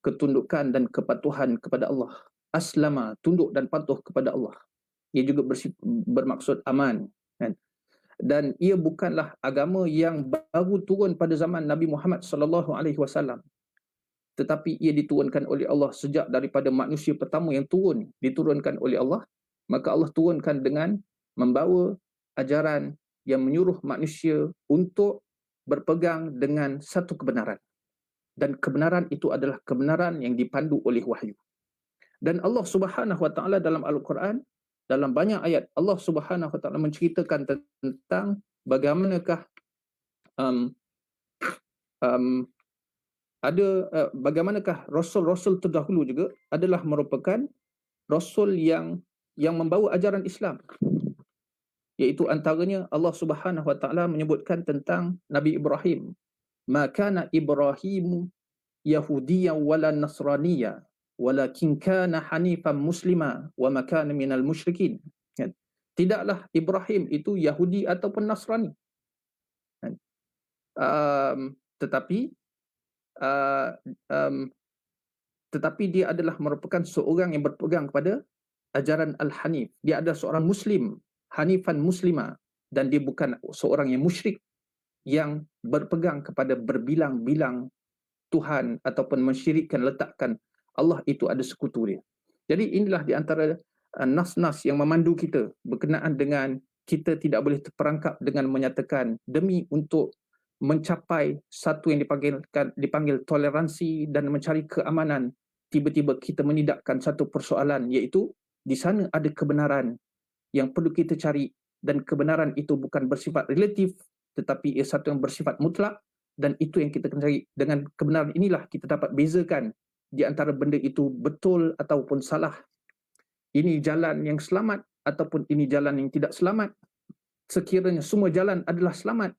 ketundukan dan kepatuhan kepada Allah. Aslama, tunduk dan patuh kepada Allah. Ia juga bermaksud aman. Kan? Dan ia bukanlah agama yang baru turun pada zaman Nabi Muhammad sallallahu alaihi wasallam, tetapi ia diturunkan oleh Allah sejak daripada manusia pertama yang diturunkan oleh Allah. Maka Allah turunkan dengan membawa ajaran yang menyuruh manusia untuk berpegang dengan satu kebenaran, dan kebenaran itu adalah kebenaran yang dipandu oleh wahyu. Dan Allah Subhanahu Wa Taala dalam Al-Quran, dalam banyak ayat, Allah Subhanahu Wa Taala menceritakan tentang bagaimanakah bagaimanakah rasul-rasul terdahulu juga adalah merupakan rasul yang membawa ajaran Islam. Iaitu antaranya Allah Subhanahu Wa Taala menyebutkan tentang Nabi Ibrahim. Ma kana Ibrahim Yahudiyyan wala Nasraniyya walakin kana hanifan muslima wa ma kana minal musyrikin. Tidaklah Ibrahim itu Yahudi ataupun Nasrani. Tetapi dia adalah merupakan seorang yang berpegang kepada ajaran Al-Hanif. Dia adalah seorang Muslim, Hanifan Muslima, dan dia bukan seorang yang musyrik yang berpegang kepada berbilang-bilang Tuhan ataupun mensyirikkan, letakkan Allah itu ada sekutu dia. Jadi inilah di antara nas-nas yang memandu kita berkenaan dengan kita tidak boleh terperangkap dengan menyatakan demi untuk mencapai satu yang dipanggil toleransi dan mencari keamanan, tiba-tiba kita menidakkan satu persoalan, iaitu di sana ada kebenaran yang perlu kita cari, dan kebenaran itu bukan bersifat relatif tetapi ia satu yang bersifat mutlak, dan itu yang kita kena cari. Dengan kebenaran inilah kita dapat bezakan di antara benda itu betul ataupun salah. Ini jalan yang selamat ataupun ini jalan yang tidak selamat. Sekiranya semua jalan adalah selamat,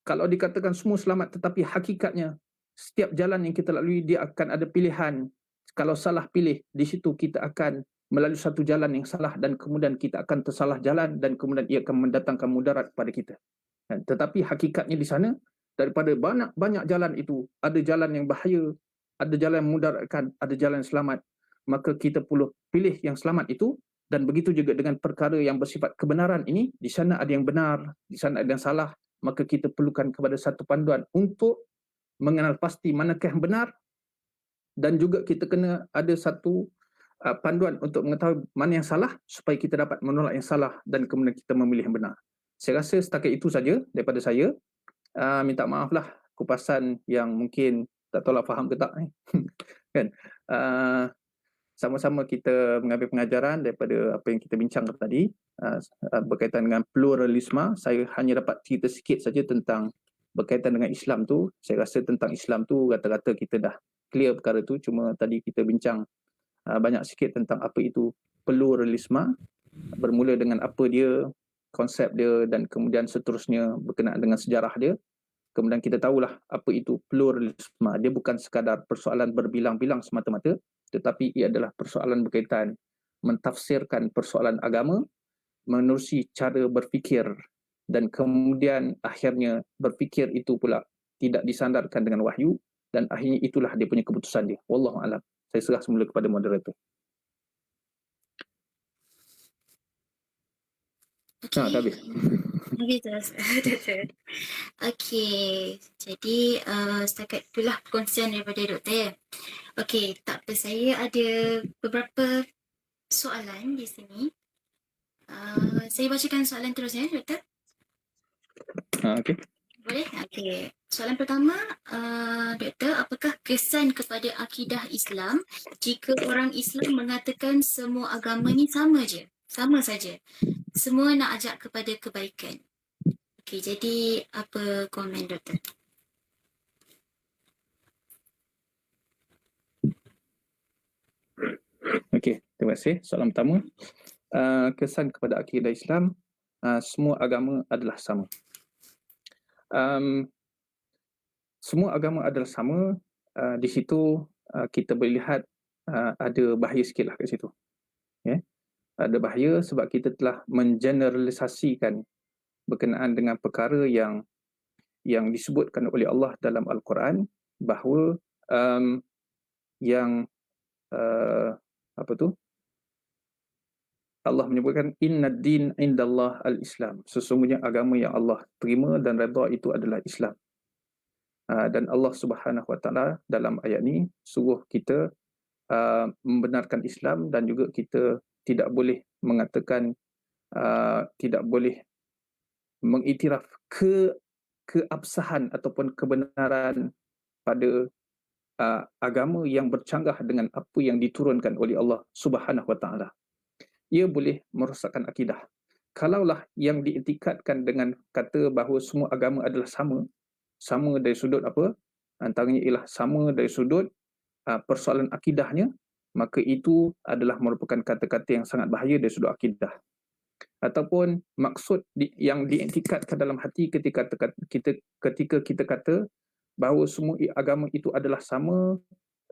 kalau dikatakan semua selamat tetapi hakikatnya setiap jalan yang kita lalui dia akan ada pilihan. Kalau salah pilih, di situ kita akan melalui satu jalan yang salah dan kemudian kita akan tersalah jalan dan kemudian ia akan mendatangkan mudarat kepada kita. Tetapi hakikatnya di sana, daripada banyak jalan itu, ada jalan yang bahaya, ada jalan yang memudaratkan, ada jalan yang selamat. Maka kita perlu pilih yang selamat itu. Dan begitu juga dengan perkara yang bersifat kebenaran ini, di sana ada yang benar, di sana ada yang salah. Maka kita perlukan kepada satu panduan untuk mengenal pasti manakah yang benar, dan juga kita kena ada satu panduan untuk mengetahui mana yang salah supaya kita dapat menolak yang salah dan kemudian kita memilih yang benar. Saya rasa setakat itu saja daripada saya. Minta maaflah kupasan yang mungkin tak tahulah faham ke tak. Kan? Sama-sama kita mengambil pengajaran daripada apa yang kita bincangkan tadi berkaitan dengan pluralisme. Saya hanya dapat cerita sikit saja tentang berkaitan dengan Islam tu. Saya rasa tentang Islam tu rata-rata kita dah clear perkara tu. Cuma tadi kita bincang banyak sikit tentang apa itu pluralisme, bermula dengan apa dia, konsep dia, dan kemudian seterusnya berkenaan dengan sejarah dia. Kemudian kita tahulah apa itu pluralisme. Dia bukan sekadar persoalan berbilang-bilang semata-mata, tetapi ia adalah persoalan berkaitan mentafsirkan persoalan agama menerusi cara berfikir, dan kemudian akhirnya berfikir itu pula tidak disandarkan dengan wahyu, dan akhirnya itulah dia punya keputusan dia. Wallahu a'lam. Saya serah semula kepada moderator. Okey. Dah habis. Habis dah. Okey. Jadi setakat itulah perkongsian daripada doktor ya. Okey, tak apa, saya ada beberapa soalan di sini. Saya bacakan soalan terus ya, doktor. Okey. Boleh? Okey. Soalan pertama, doktor, apakah kesan kepada akidah Islam jika orang Islam mengatakan semua agama ni sama je, sama saja. Semua nak ajak kepada kebaikan. Okey, jadi apa komen doktor? Okey, terima kasih. Soalan pertama, kesan kepada akidah Islam, semua agama adalah sama. Semua agama adalah sama. Di situ kita boleh lihat ada bahaya sikit lah kat situ. Yeah. Ada bahaya sebab kita telah mengeneralisasikan berkenaan dengan perkara yang disebutkan oleh Allah dalam Al-Quran, bahawa yang Allah menyebutkan innad din indallah al-Islam. Sesungguhnya agama yang Allah terima dan redha itu adalah Islam. Dan Allah Subhanahu Wa Taala dalam ayat ni suruh kita membenarkan Islam, dan juga kita tidak boleh mengatakan, tidak boleh mengiktiraf keabsahan ataupun kebenaran pada agama yang bercanggah dengan apa yang diturunkan oleh Allah Subhanahu Wa Taala. Ia boleh merosakkan akidah. Kalaulah yang diiktikadkan dengan kata bahawa semua agama adalah sama dari sudut apa? Antaranya ialah sama dari sudut persoalan akidahnya, maka itu adalah merupakan kata-kata yang sangat bahaya dari sudut akidah. Ataupun maksud yang diiktikadkan dalam hati ketika kita kata bahawa semua agama itu adalah sama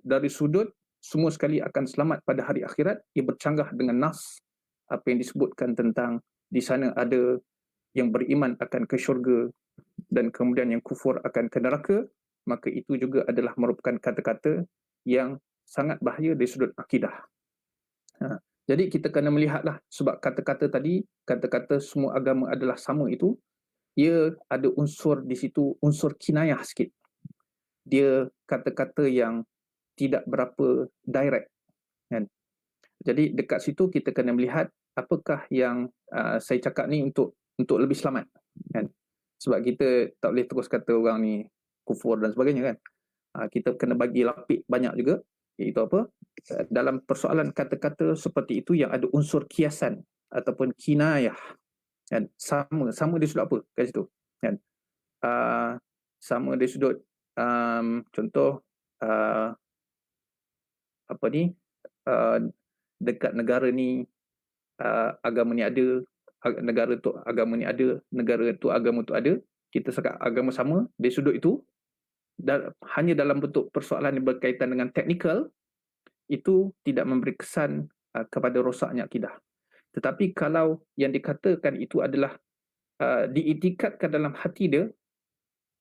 dari sudut semua sekali akan selamat pada hari akhirat, ia bercanggah dengan nas apa yang disebutkan tentang di sana ada yang beriman akan ke syurga dan kemudian yang kufur akan ke neraka, maka itu juga adalah merupakan kata-kata yang sangat bahaya dari sudut akidah. Jadi kita kena melihatlah, sebab kata-kata tadi, kata-kata semua agama adalah sama itu, ia ada unsur di situ, unsur kinayah sikit. Dia kata-kata yang tidak berapa direct, kan? Jadi dekat situ kita kena melihat apakah yang saya cakap ni untuk lebih selamat, kan? Sebab kita tak boleh terus kata orang ni kufur dan sebagainya, kan? Kita kena bagi lapik banyak juga, iaitu apa? Dalam persoalan kata-kata seperti itu yang ada unsur kiasan ataupun kinayah, kan? Sama dari sudut apa kat situ, kan? Sama dari sudut contoh apa ni, dekat negara ni agama ni ada, negara tu agama ni ada, negara tu agama tu ada, kita cakap agama sama dari sudut itu, dan hanya dalam bentuk persoalan yang berkaitan dengan teknikal, itu tidak memberi kesan kepada rosaknya akidah. Tetapi kalau yang dikatakan itu adalah diiktikadkan dalam hati dia,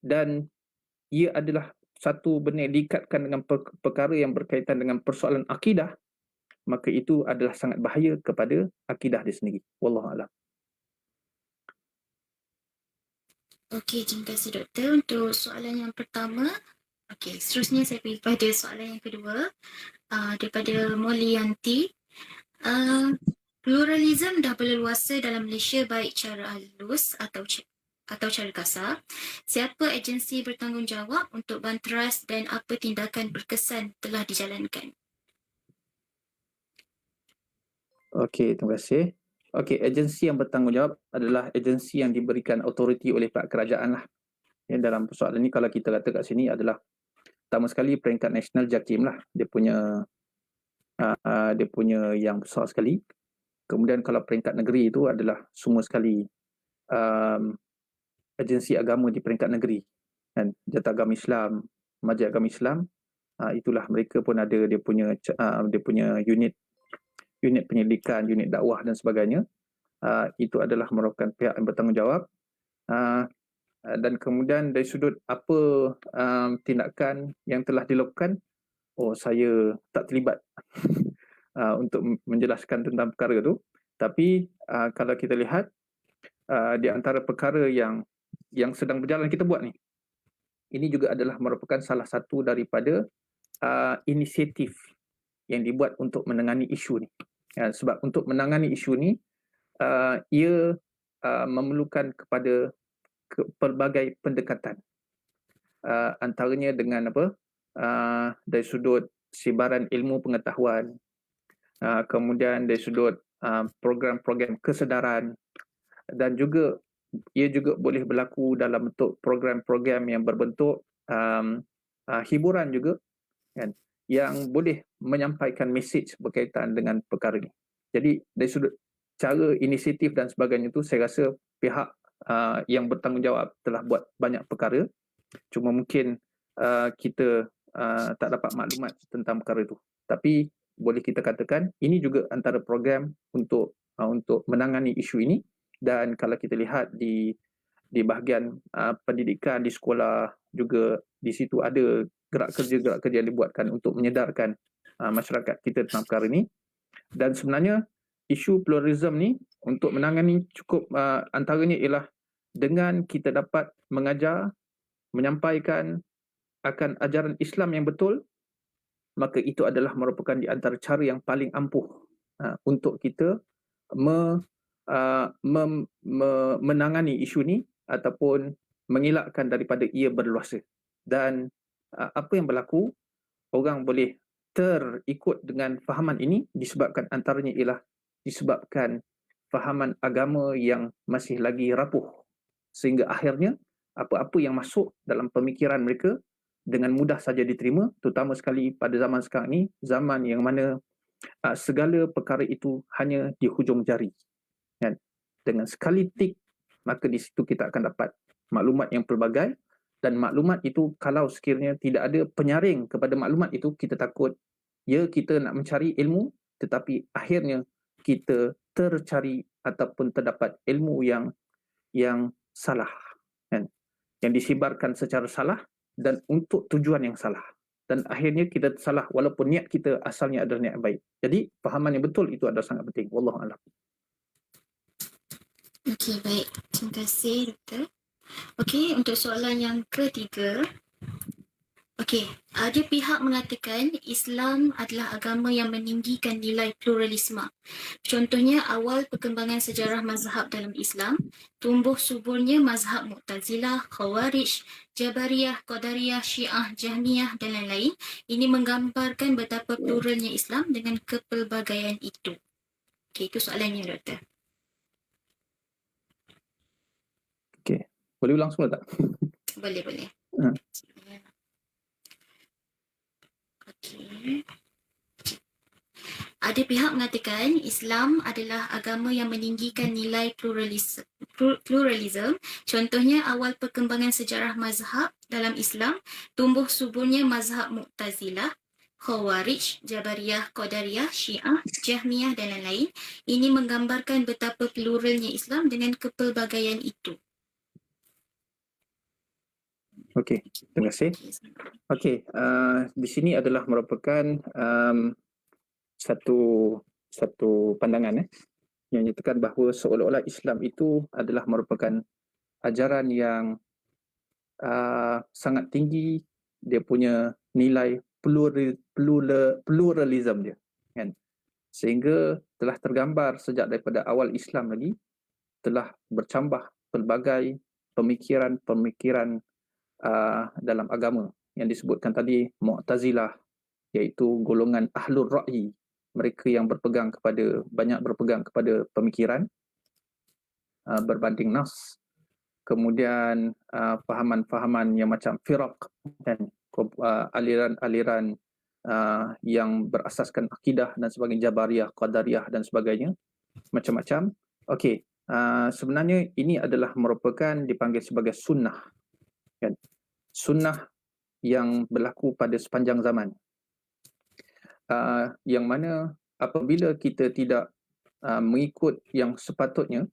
dan ia adalah satu benda yang diikatkan dengan perkara yang berkaitan dengan persoalan akidah, maka itu adalah sangat bahaya kepada akidah dia sendiri. Wallahu a'lam. Okey, terima kasih doktor untuk soalan yang pertama. Okey, seterusnya saya pergi pada soalan yang kedua daripada Molianti. Pluralism dah berleluasa dalam Malaysia baik cara halus atau cara kasar. Siapa agensi bertanggungjawab untuk banteras dan apa tindakan berkesan telah dijalankan? Okey, terima kasih. Okey, agensi yang bertanggungjawab adalah agensi yang diberikan autoriti oleh pihak kerajaan lah. Ya, dalam persoalan ini kalau kita kata kat sini adalah pertama sekali peringkat nasional JAKIM lah. Dia punya yang besar sekali. Kemudian kalau peringkat negeri itu adalah semua sekali agensi agama di peringkat negeri. Kan? Jabatan Agama Islam, Majlis Agama Islam, itulah mereka pun ada dia punya unit penyelidikan, unit dakwah dan sebagainya. Itu adalah merupakan pihak yang bertanggungjawab. dan kemudian dari sudut apa tindakan yang telah dilakukan, saya tak terlibat untuk menjelaskan tentang perkara itu. Tapi kalau kita lihat di antara perkara yang sedang berjalan kita buat ni, ini juga adalah merupakan salah satu daripada inisiatif yang dibuat untuk menangani isu ni. Sebab untuk menangani isu ni, ia memerlukan kepada pelbagai pendekatan. Antaranya dengan dari sudut sibaran ilmu pengetahuan, kemudian dari sudut program-program kesedaran, dan juga ia juga boleh berlaku dalam bentuk program-program yang berbentuk hiburan juga, kan, yang boleh menyampaikan mesej berkaitan dengan perkara ini. Jadi dari sudut cara inisiatif dan sebagainya itu, saya rasa pihak yang bertanggungjawab telah buat banyak perkara, cuma mungkin kita tak dapat maklumat tentang perkara itu. Tapi boleh kita katakan ini juga antara program untuk menangani isu ini. Dan kalau kita lihat di bahagian pendidikan di sekolah juga, di situ ada gerak kerja yang dibuatkan untuk menyedarkan masyarakat kita tentang perkara ini. Dan sebenarnya isu pluralism ni untuk menangani cukup antaranya ialah dengan kita dapat mengajar, menyampaikan akan ajaran Islam yang betul, maka itu adalah merupakan di antara cara yang paling ampuh untuk kita menangani isu ni ataupun mengelakkan daripada ia berluasa. Dan apa yang berlaku, orang boleh terikut dengan fahaman ini disebabkan antaranya ialah disebabkan fahaman agama yang masih lagi rapuh, sehingga akhirnya apa-apa yang masuk dalam pemikiran mereka dengan mudah saja diterima, terutama sekali pada zaman sekarang ni, zaman yang mana segala perkara itu hanya di hujung jari, kan? Dengan sekali tik, maka di situ kita akan dapat maklumat yang pelbagai, dan maklumat itu kalau sekiranya tidak ada penyaring kepada maklumat itu, kita takut kita nak mencari ilmu tetapi akhirnya kita tercari ataupun terdapat ilmu yang salah, kan? Yang disibarkan secara salah dan untuk tujuan yang salah, dan akhirnya kita salah walaupun niat kita asalnya adalah niat baik. Jadi fahaman yang betul itu adalah sangat penting. Wallahu a'lam. Okey, baik. Terima kasih, Doktor. Okey, untuk soalan yang ketiga. Okey, ada pihak mengatakan Islam adalah agama yang meninggikan nilai pluralisme. Contohnya, awal perkembangan sejarah mazhab dalam Islam, tumbuh suburnya mazhab Mu'tazilah, Khawarij, Jabariyah, Qadariyah, Syiah, Jahmiyah dan lain-lain. Ini menggambarkan betapa pluralnya Islam dengan kepelbagaian itu. Okey, itu soalannya, Doktor. Okey, boleh ulang semula tak? Boleh, boleh. Okey. Ada pihak mengatakan Islam adalah agama yang meninggikan nilai pluralism. Contohnya, awal perkembangan sejarah mazhab dalam Islam, tumbuh suburnya mazhab Mu'tazilah, Khawarij, Jabariyah, Qadariyah, Syiah, Jahmiyah dan lain-lain. Ini menggambarkan betapa pluralnya Islam dengan kepelbagaian itu. Okey, terima kasih. Okey, di sini adalah merupakan satu pandangan yang menyatakan bahawa seolah-olah Islam itu adalah merupakan ajaran yang sangat tinggi, dia punya nilai pluralism dia, kan? Sehingga telah tergambar sejak daripada awal Islam lagi, telah bercambah pelbagai pemikiran dalam agama yang disebutkan tadi, Mu'tazilah, iaitu golongan ahlul ra'yi, mereka yang banyak berpegang kepada pemikiran berbanding nas. Kemudian fahaman-fahaman yang macam firaq, dan aliran-aliran yang berasaskan akidah dan sebagainya, Jabariyah, Qadariyah dan sebagainya, macam-macam. Okey, sebenarnya ini adalah merupakan dipanggil sebagai sunnah, kan? Sunnah yang berlaku pada sepanjang zaman, yang mana apabila kita tidak mengikut yang sepatutnya,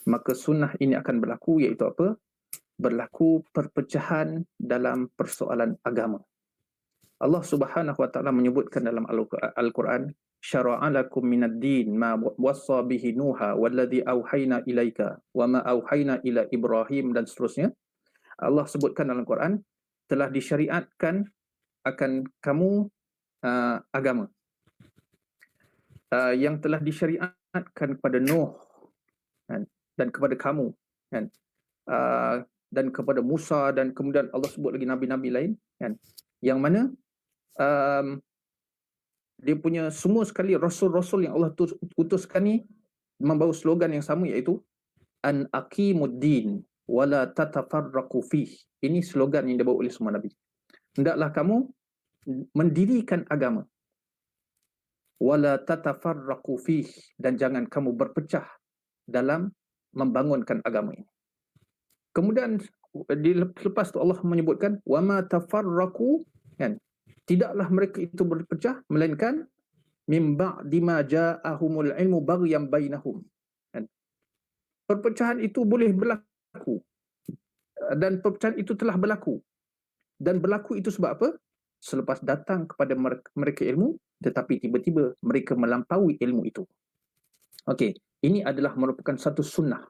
maka sunnah ini akan berlaku, iaitu apa? berlaku perpecahan dalam persoalan agama. Allah Subhanahu wa taala menyebutkan dalam Al-Quran, syara'a lakum minad din ma wassa bihi Nuha walladhi auhayna ilaika wa ma auhayna ila Ibrahim, dan seterusnya. Allah sebutkan dalam Al-Quran, telah disyariatkan akan kamu agama yang telah disyariatkan kepada Nuh, kan, dan kepada kamu, kan, dan kepada Musa, dan kemudian Allah sebut lagi nabi-nabi lain, kan, yang mana dia punya semua sekali rasul-rasul yang Allah utuskan ni membawa slogan yang sama, iaitu an aqimuddin wala tatafarraqu fih. Ini slogan yang dibawa oleh semua nabi. Hendaklah kamu mendirikan agama, wala tatafarraqu fih, dan jangan kamu berpecah dalam membangunkan agama ini. Kemudian selepas tu Allah menyebutkan wama tafarraqu, kan, tidaklah mereka itu berpecah melainkan mim ba'di ma ja'ahumul ilmu baghyan bainahum. Kan? Perpecahan itu boleh berlaku, dan perpecahan itu telah berlaku. Dan berlaku itu sebab apa? Selepas datang kepada mereka ilmu, tetapi tiba-tiba mereka melampaui ilmu itu. Okey, ini adalah merupakan satu sunnah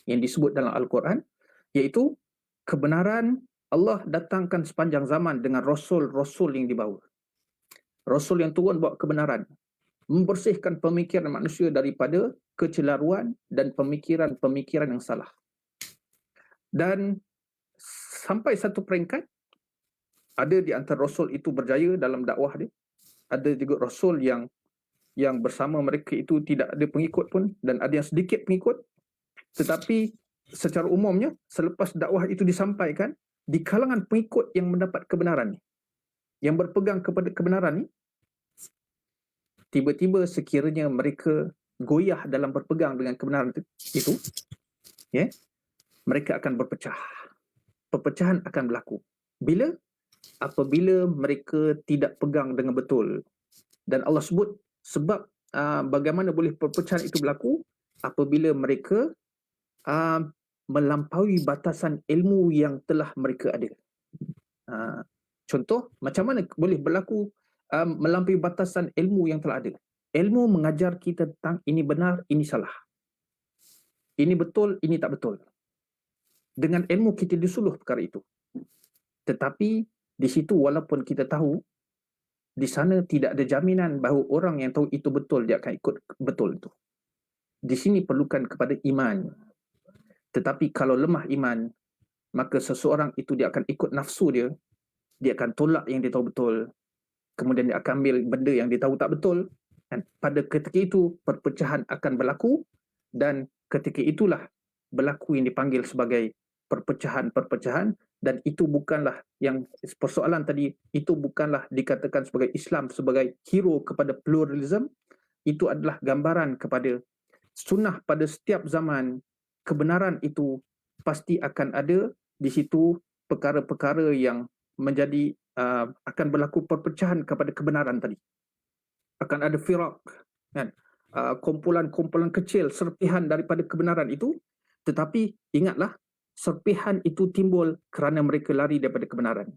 yang disebut dalam Al-Quran, iaitu kebenaran Allah datangkan sepanjang zaman dengan rasul-rasul yang dibawa. Rasul yang turun bawa kebenaran, membersihkan pemikiran manusia daripada kecelaruan dan pemikiran-pemikiran yang salah. Dan sampai satu peringkat, ada di antara rasul itu berjaya dalam dakwah dia. Ada juga rasul yang bersama mereka itu tidak ada pengikut pun, dan ada yang sedikit pengikut. Tetapi secara umumnya, selepas dakwah itu disampaikan, di kalangan pengikut yang mendapat kebenaran ni, yang berpegang kepada kebenaran ni, tiba-tiba sekiranya mereka goyah dalam berpegang dengan kebenaran itu, ya, mereka akan berpecah. Perpecahan akan berlaku. Bila? Apabila mereka tidak pegang dengan betul. Dan Allah sebut sebab bagaimana boleh perpecahan itu berlaku apabila mereka melampaui batasan ilmu yang telah mereka ada. Contoh, macam mana boleh berlaku melampaui batasan ilmu yang telah ada? Ilmu mengajar kita tentang ini benar, ini salah. Ini betul, ini tak betul. Dengan ilmu kita disuluh perkara itu. Tetapi di situ walaupun kita tahu, di sana tidak ada jaminan bahawa orang yang tahu itu betul, dia akan ikut betul itu. Di sini perlukan kepada iman. Tetapi kalau lemah iman, maka seseorang itu dia akan ikut nafsu dia, dia akan tolak yang dia tahu betul, kemudian dia akan ambil benda yang dia tahu tak betul. Dan pada ketika itu, perpecahan akan berlaku, dan ketika itulah berlaku yang dipanggil sebagai perpecahan-perpecahan, dan itu bukanlah yang persoalan tadi, itu bukanlah dikatakan sebagai Islam sebagai hero kepada pluralism. Itu adalah gambaran kepada sunnah pada setiap zaman. Kebenaran itu pasti akan ada di situ perkara-perkara yang menjadi akan berlaku perpecahan kepada kebenaran tadi. Akan ada firaq, kan? Kumpulan-kumpulan kecil, serpihan daripada kebenaran itu. Tetapi ingatlah, serpihan itu timbul kerana mereka lari daripada kebenaran.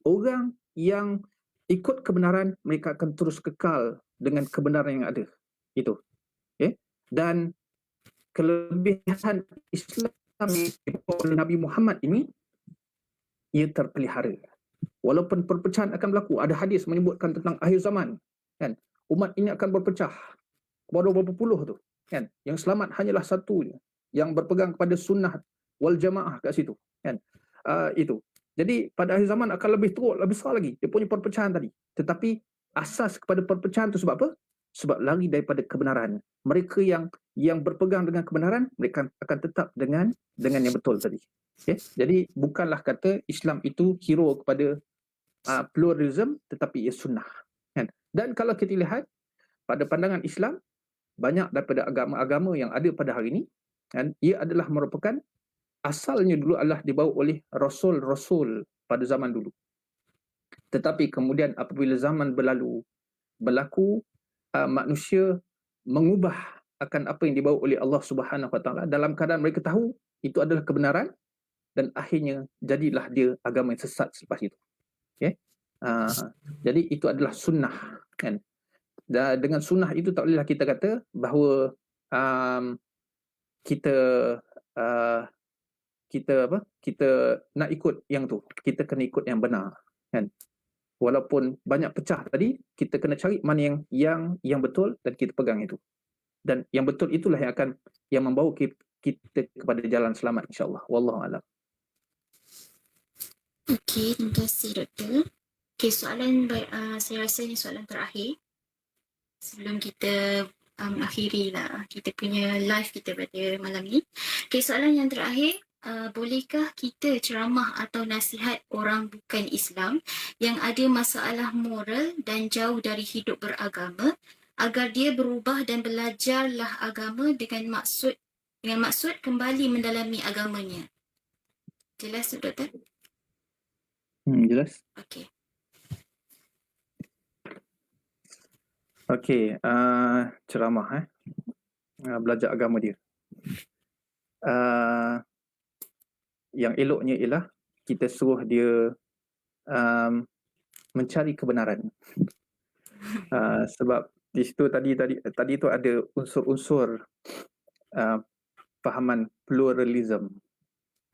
Orang yang ikut kebenaran, mereka akan terus kekal dengan kebenaran yang ada. Itu. Okay? Dan kelebihan Islam oleh Nabi Muhammad ini, ia terpelihara. Walaupun perpecahan akan berlaku, ada hadis menyebutkan tentang akhir zaman, kan? Umat ini akan berpecah. Baru berapa puluh tu, kan? Yang selamat hanyalah satu je, yang berpegang kepada sunnah wal jamaah kat situ, kan? Itu. Jadi pada akhir zaman akan lebih teruk, lebih besar lagi dia punya perpecahan tadi. Tetapi asas kepada perpecahan tu sebab apa? Sebab lari daripada kebenaran. Mereka yang berpegang dengan kebenaran, mereka akan tetap dengan yang betul tadi. Okay? Jadi bukanlah kata Islam itu hero kepada pluralism, tetapi ia sunnah. Kan? Dan kalau kita lihat pada pandangan Islam, banyak daripada agama-agama yang ada pada hari ini, kan, ia adalah merupakan asalnya dulu adalah dibawa oleh rasul-rasul pada zaman dulu. Tetapi kemudian apabila zaman berlalu, berlaku manusia mengubah akan apa yang dibawa oleh Allah Subhanahu Wa Taala dalam keadaan mereka tahu itu adalah kebenaran, dan akhirnya jadilah dia agama yang sesat selepas itu. Okay? Jadi itu adalah sunnah, kan? Dan dengan sunnah itu tak bolehlah kita kata bahawa kita kita nak ikut yang tu, kita kena ikut yang benar, kan? Walaupun banyak pecah tadi, kita kena cari mana yang betul dan kita pegang itu. Dan yang betul itulah yang membawa kita kepada jalan selamat, insya-Allah. Wallahu a'lam. Okey, terima kasih Doktor. Okey, soalan saya rasa ni soalan terakhir sebelum kita akhiri lah kita punya live kita pada malam ni. Okey, soalan yang terakhir, bolehkah kita ceramah atau nasihat orang bukan Islam yang ada masalah moral dan jauh dari hidup beragama agar dia berubah dan belajarlah agama dengan maksud kembali mendalami agamanya? Jelas tu, Doktor? Jelas? Okey. Okey, ceramah belajar agama dia. Yang eloknya ialah kita suruh dia mencari kebenaran. Sebab di situ tadi tu ada unsur-unsur fahaman pluralism,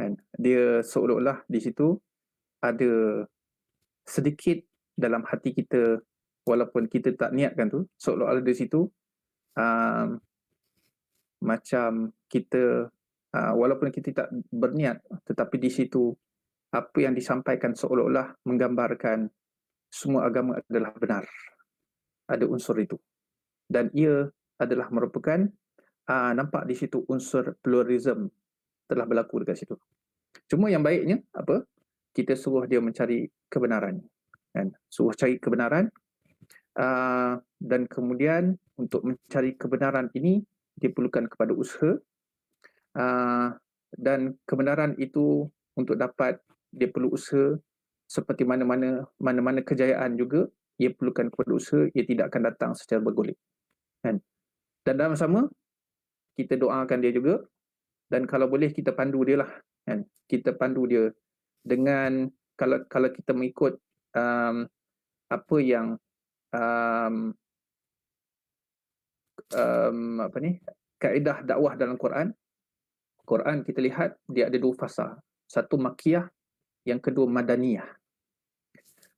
kan? Dia seolah-olah di situ ada sedikit dalam hati kita, walaupun kita tak niatkan tu, seolah-olah di situ macam kita walaupun kita tak berniat, tetapi di situ apa yang disampaikan seolah-olah menggambarkan semua agama adalah benar. Ada unsur itu. Dan ia adalah merupakan nampak di situ unsur pluralism telah berlaku dekat situ. Cuma yang baiknya apa? Kita suruh dia mencari kebenaran, kan? Suruh cari kebenaran, dan kemudian untuk mencari kebenaran ini diperlukan kepada usaha, dan kebenaran itu untuk dapat dia perlu usaha, seperti mana-mana kejayaan juga ia perlukan kepada usaha, ia tidak akan datang secara bergolek, kan? Dan dalam sama kita doakan dia juga, dan kalau boleh kita pandu dia lah, kan? Kita pandu dia dengan kalau kita mengikut apa yang kaedah dakwah dalam Quran kita lihat dia ada dua fasa, satu makiyah, yang kedua madaniyah.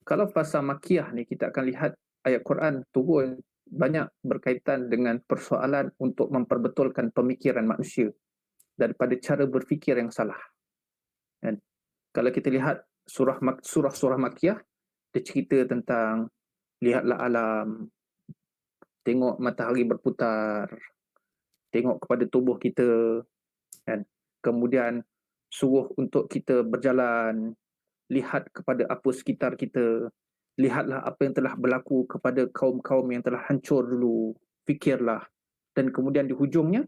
Kalau fasa makiyah ni kita akan lihat ayat Quran turun banyak berkaitan dengan persoalan untuk memperbetulkan pemikiran manusia daripada cara berfikir yang salah. Dan kalau kita lihat surah makiyah, dia cerita tentang lihatlah alam, tengok matahari berputar, tengok kepada tubuh kita, kan? Kemudian suruh untuk kita berjalan, lihat kepada apa sekitar kita, lihatlah apa yang telah berlaku kepada kaum-kaum yang telah hancur dulu, fikirlah, dan kemudian di hujungnya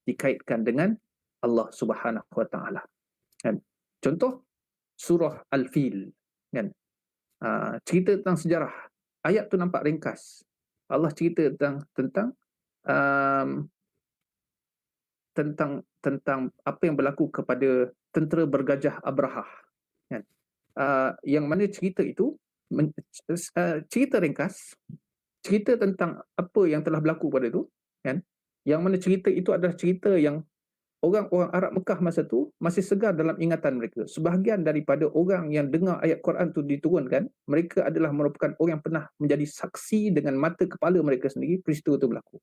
dikaitkan dengan Allah Subhanahu Wa Taala. Kan? Contoh surah Al-Fil, kan? Cerita tentang sejarah. Ayat tu nampak ringkas. Allah cerita tentang apa yang berlaku kepada tentera bergajah Abrahah, kan? Yang mana cerita itu cerita ringkas, cerita tentang apa yang telah berlaku pada itu, kan? Yang mana cerita itu adalah cerita yang orang-orang Arab Mekah masa tu masih segar dalam ingatan mereka. Sebahagian daripada orang yang dengar ayat Quran tu diturunkan, mereka adalah merupakan orang yang pernah menjadi saksi dengan mata kepala mereka sendiri peristiwa itu berlaku.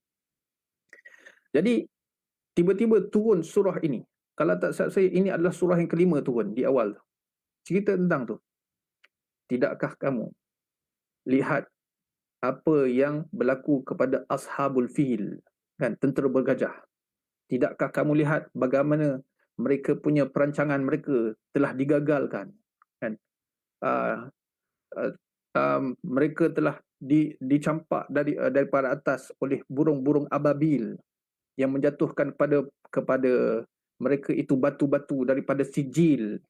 Jadi tiba-tiba turun surah ini. Kalau tak salah saya, ini adalah surah yang kelima turun di awal. Cerita tentang tu. Tidakkah kamu lihat apa yang berlaku kepada Ashabul Fil, kan? Tentera bergajah. Tidakkah kamu lihat bagaimana mereka punya perancangan mereka telah digagalkan, kan? Mereka telah dicampak daripada atas oleh burung-burung ababil yang menjatuhkan kepada mereka itu batu-batu daripada sijil,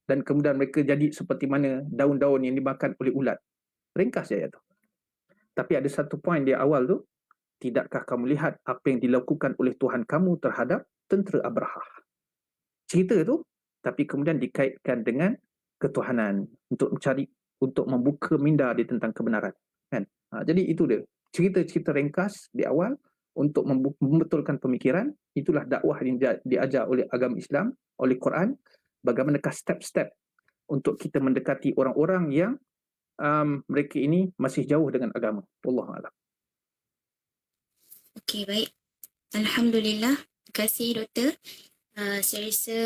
dan kemudian mereka jadi seperti mana daun-daun yang dimakan oleh ulat. Ringkas ayat tu. Tapi ada satu poin di awal tu, tidakkah kamu lihat apa yang dilakukan oleh Tuhan kamu terhadap tentera Abrahah? Cerita tu tapi kemudian dikaitkan dengan ketuhanan untuk membuka minda dia tentang kebenaran, kan. Jadi itu dia cerita-cerita ringkas di awal untuk membetulkan pemikiran. Itulah dakwah yang diajar oleh agama Islam, oleh Quran, bagaimanakah step-step untuk kita mendekati orang-orang yang mereka ini masih jauh dengan agama. Wallahu a'lam. Okey, baik. Alhamdulillah. Terima kasih Doktor. Saya rasa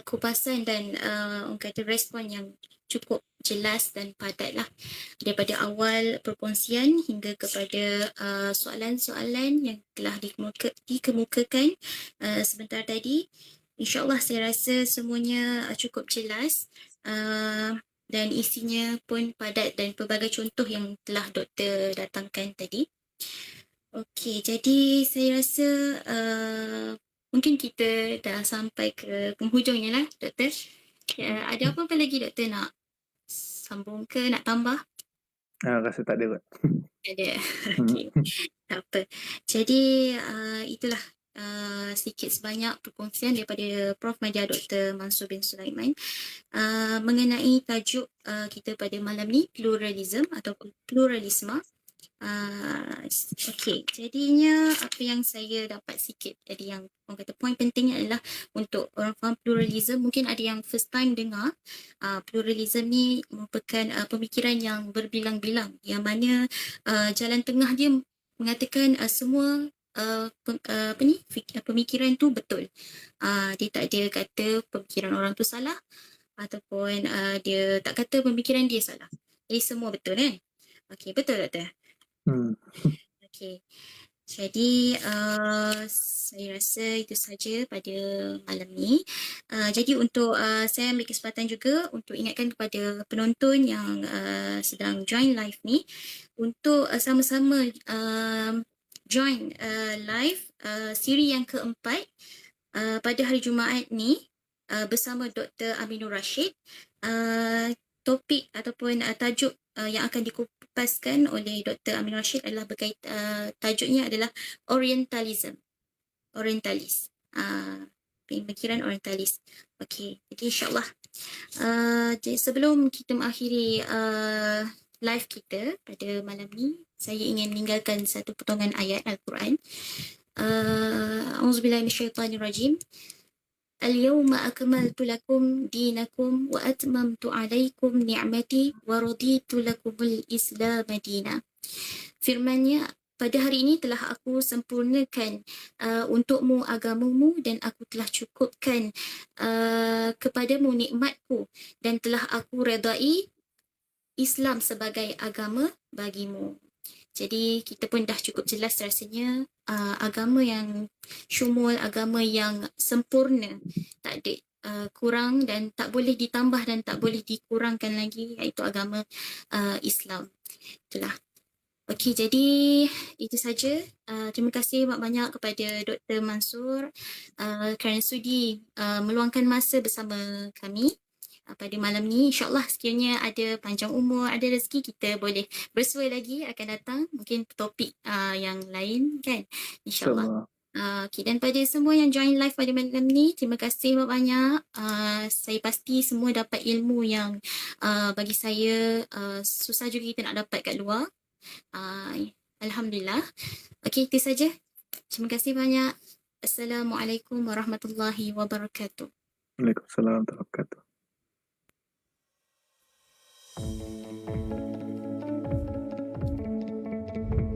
kupasan dan orang kata respon yang cukup jelas dan padat lah daripada awal perkongsian hingga kepada soalan-soalan yang telah dikemukakan sebentar tadi. InsyaAllah saya rasa semuanya cukup jelas dan isinya pun padat dan pelbagai contoh yang telah Doktor datangkan tadi. Okey, jadi saya rasa mungkin kita dah sampai ke penghujungnya lah, Doktor. Ada apa-apa lagi Doktor nak sambung ke, nak tambah? Rasa tak ada kot. Ada. Okey, tak apa. Jadi itulah sedikit sebanyak perkongsian daripada Prof. Madya Dr. Mansur bin Sulaiman mengenai tajuk kita pada malam ni, pluralism atau pluralisme. Okey, jadinya apa yang saya dapat sikit tadi, yang orang kata poin pentingnya adalah untuk orang faham pluralism. Mungkin ada yang first time dengar pluralism ni merupakan pemikiran yang berbilang-bilang, yang mana jalan tengah dia mengatakan semua pemikiran tu betul. Dia tak ada kata pemikiran orang tu salah ataupun dia tak kata pemikiran dia salah. Jadi semua betul kan? Okey, betul Doktor? Okey. Jadi saya rasa itu saja pada malam ni. Jadi untuk saya ambil kesempatan juga untuk ingatkan kepada penonton yang sedang join live ni untuk sama-sama join live siri yang keempat pada hari Jumaat ni bersama Dr. Aminur Rashid. Topik ataupun tajuk yang akan dikupaskan oleh Dr. Aminur Rashid adalah tajuknya adalah Orientalism. Orientalis. Pemikiran Orientalis. Okey, jadi insyaAllah. Jadi sebelum kita mengakhiri live kita pada malam ni, saya ingin meninggalkan satu potongan ayat Al-Quran. A'udzubillahi minasyaitanirrajim. Al-yawma akmaltu lakum dinakum wa atmamtu alaikum ni'mati wa raditu lakumul Islam madina. Firmannya, pada hari ini telah aku sempurnakan untukmu agamamu dan aku telah cukupkan kepadamu nikmatku dan telah aku redai Islam sebagai agama bagimu. Jadi kita pun dah cukup jelas rasanya agama yang syumul, agama yang sempurna, tak ada kurang dan tak boleh ditambah dan tak boleh dikurangkan lagi, iaitu agama Islam. Itulah. Okey, jadi itu saja. Terima kasih banyak-banyak kepada Dr. Mansur kerana sudi meluangkan masa bersama kami pada malam ni. InsyaAllah sekiranya ada panjang umur, ada rezeki, kita boleh bersua lagi akan datang. Mungkin topik yang lain kan. InsyaAllah. Okay, dan pada semua yang join live pada malam ni, terima kasih banyak. Saya pasti semua dapat ilmu yang bagi saya susah juga kita nak dapat kat luar. Alhamdulillah. Okay, itu saja. Terima kasih banyak. Assalamualaikum warahmatullahi wabarakatuh. Waalaikumsalam warahmatullahi wabarakatuh.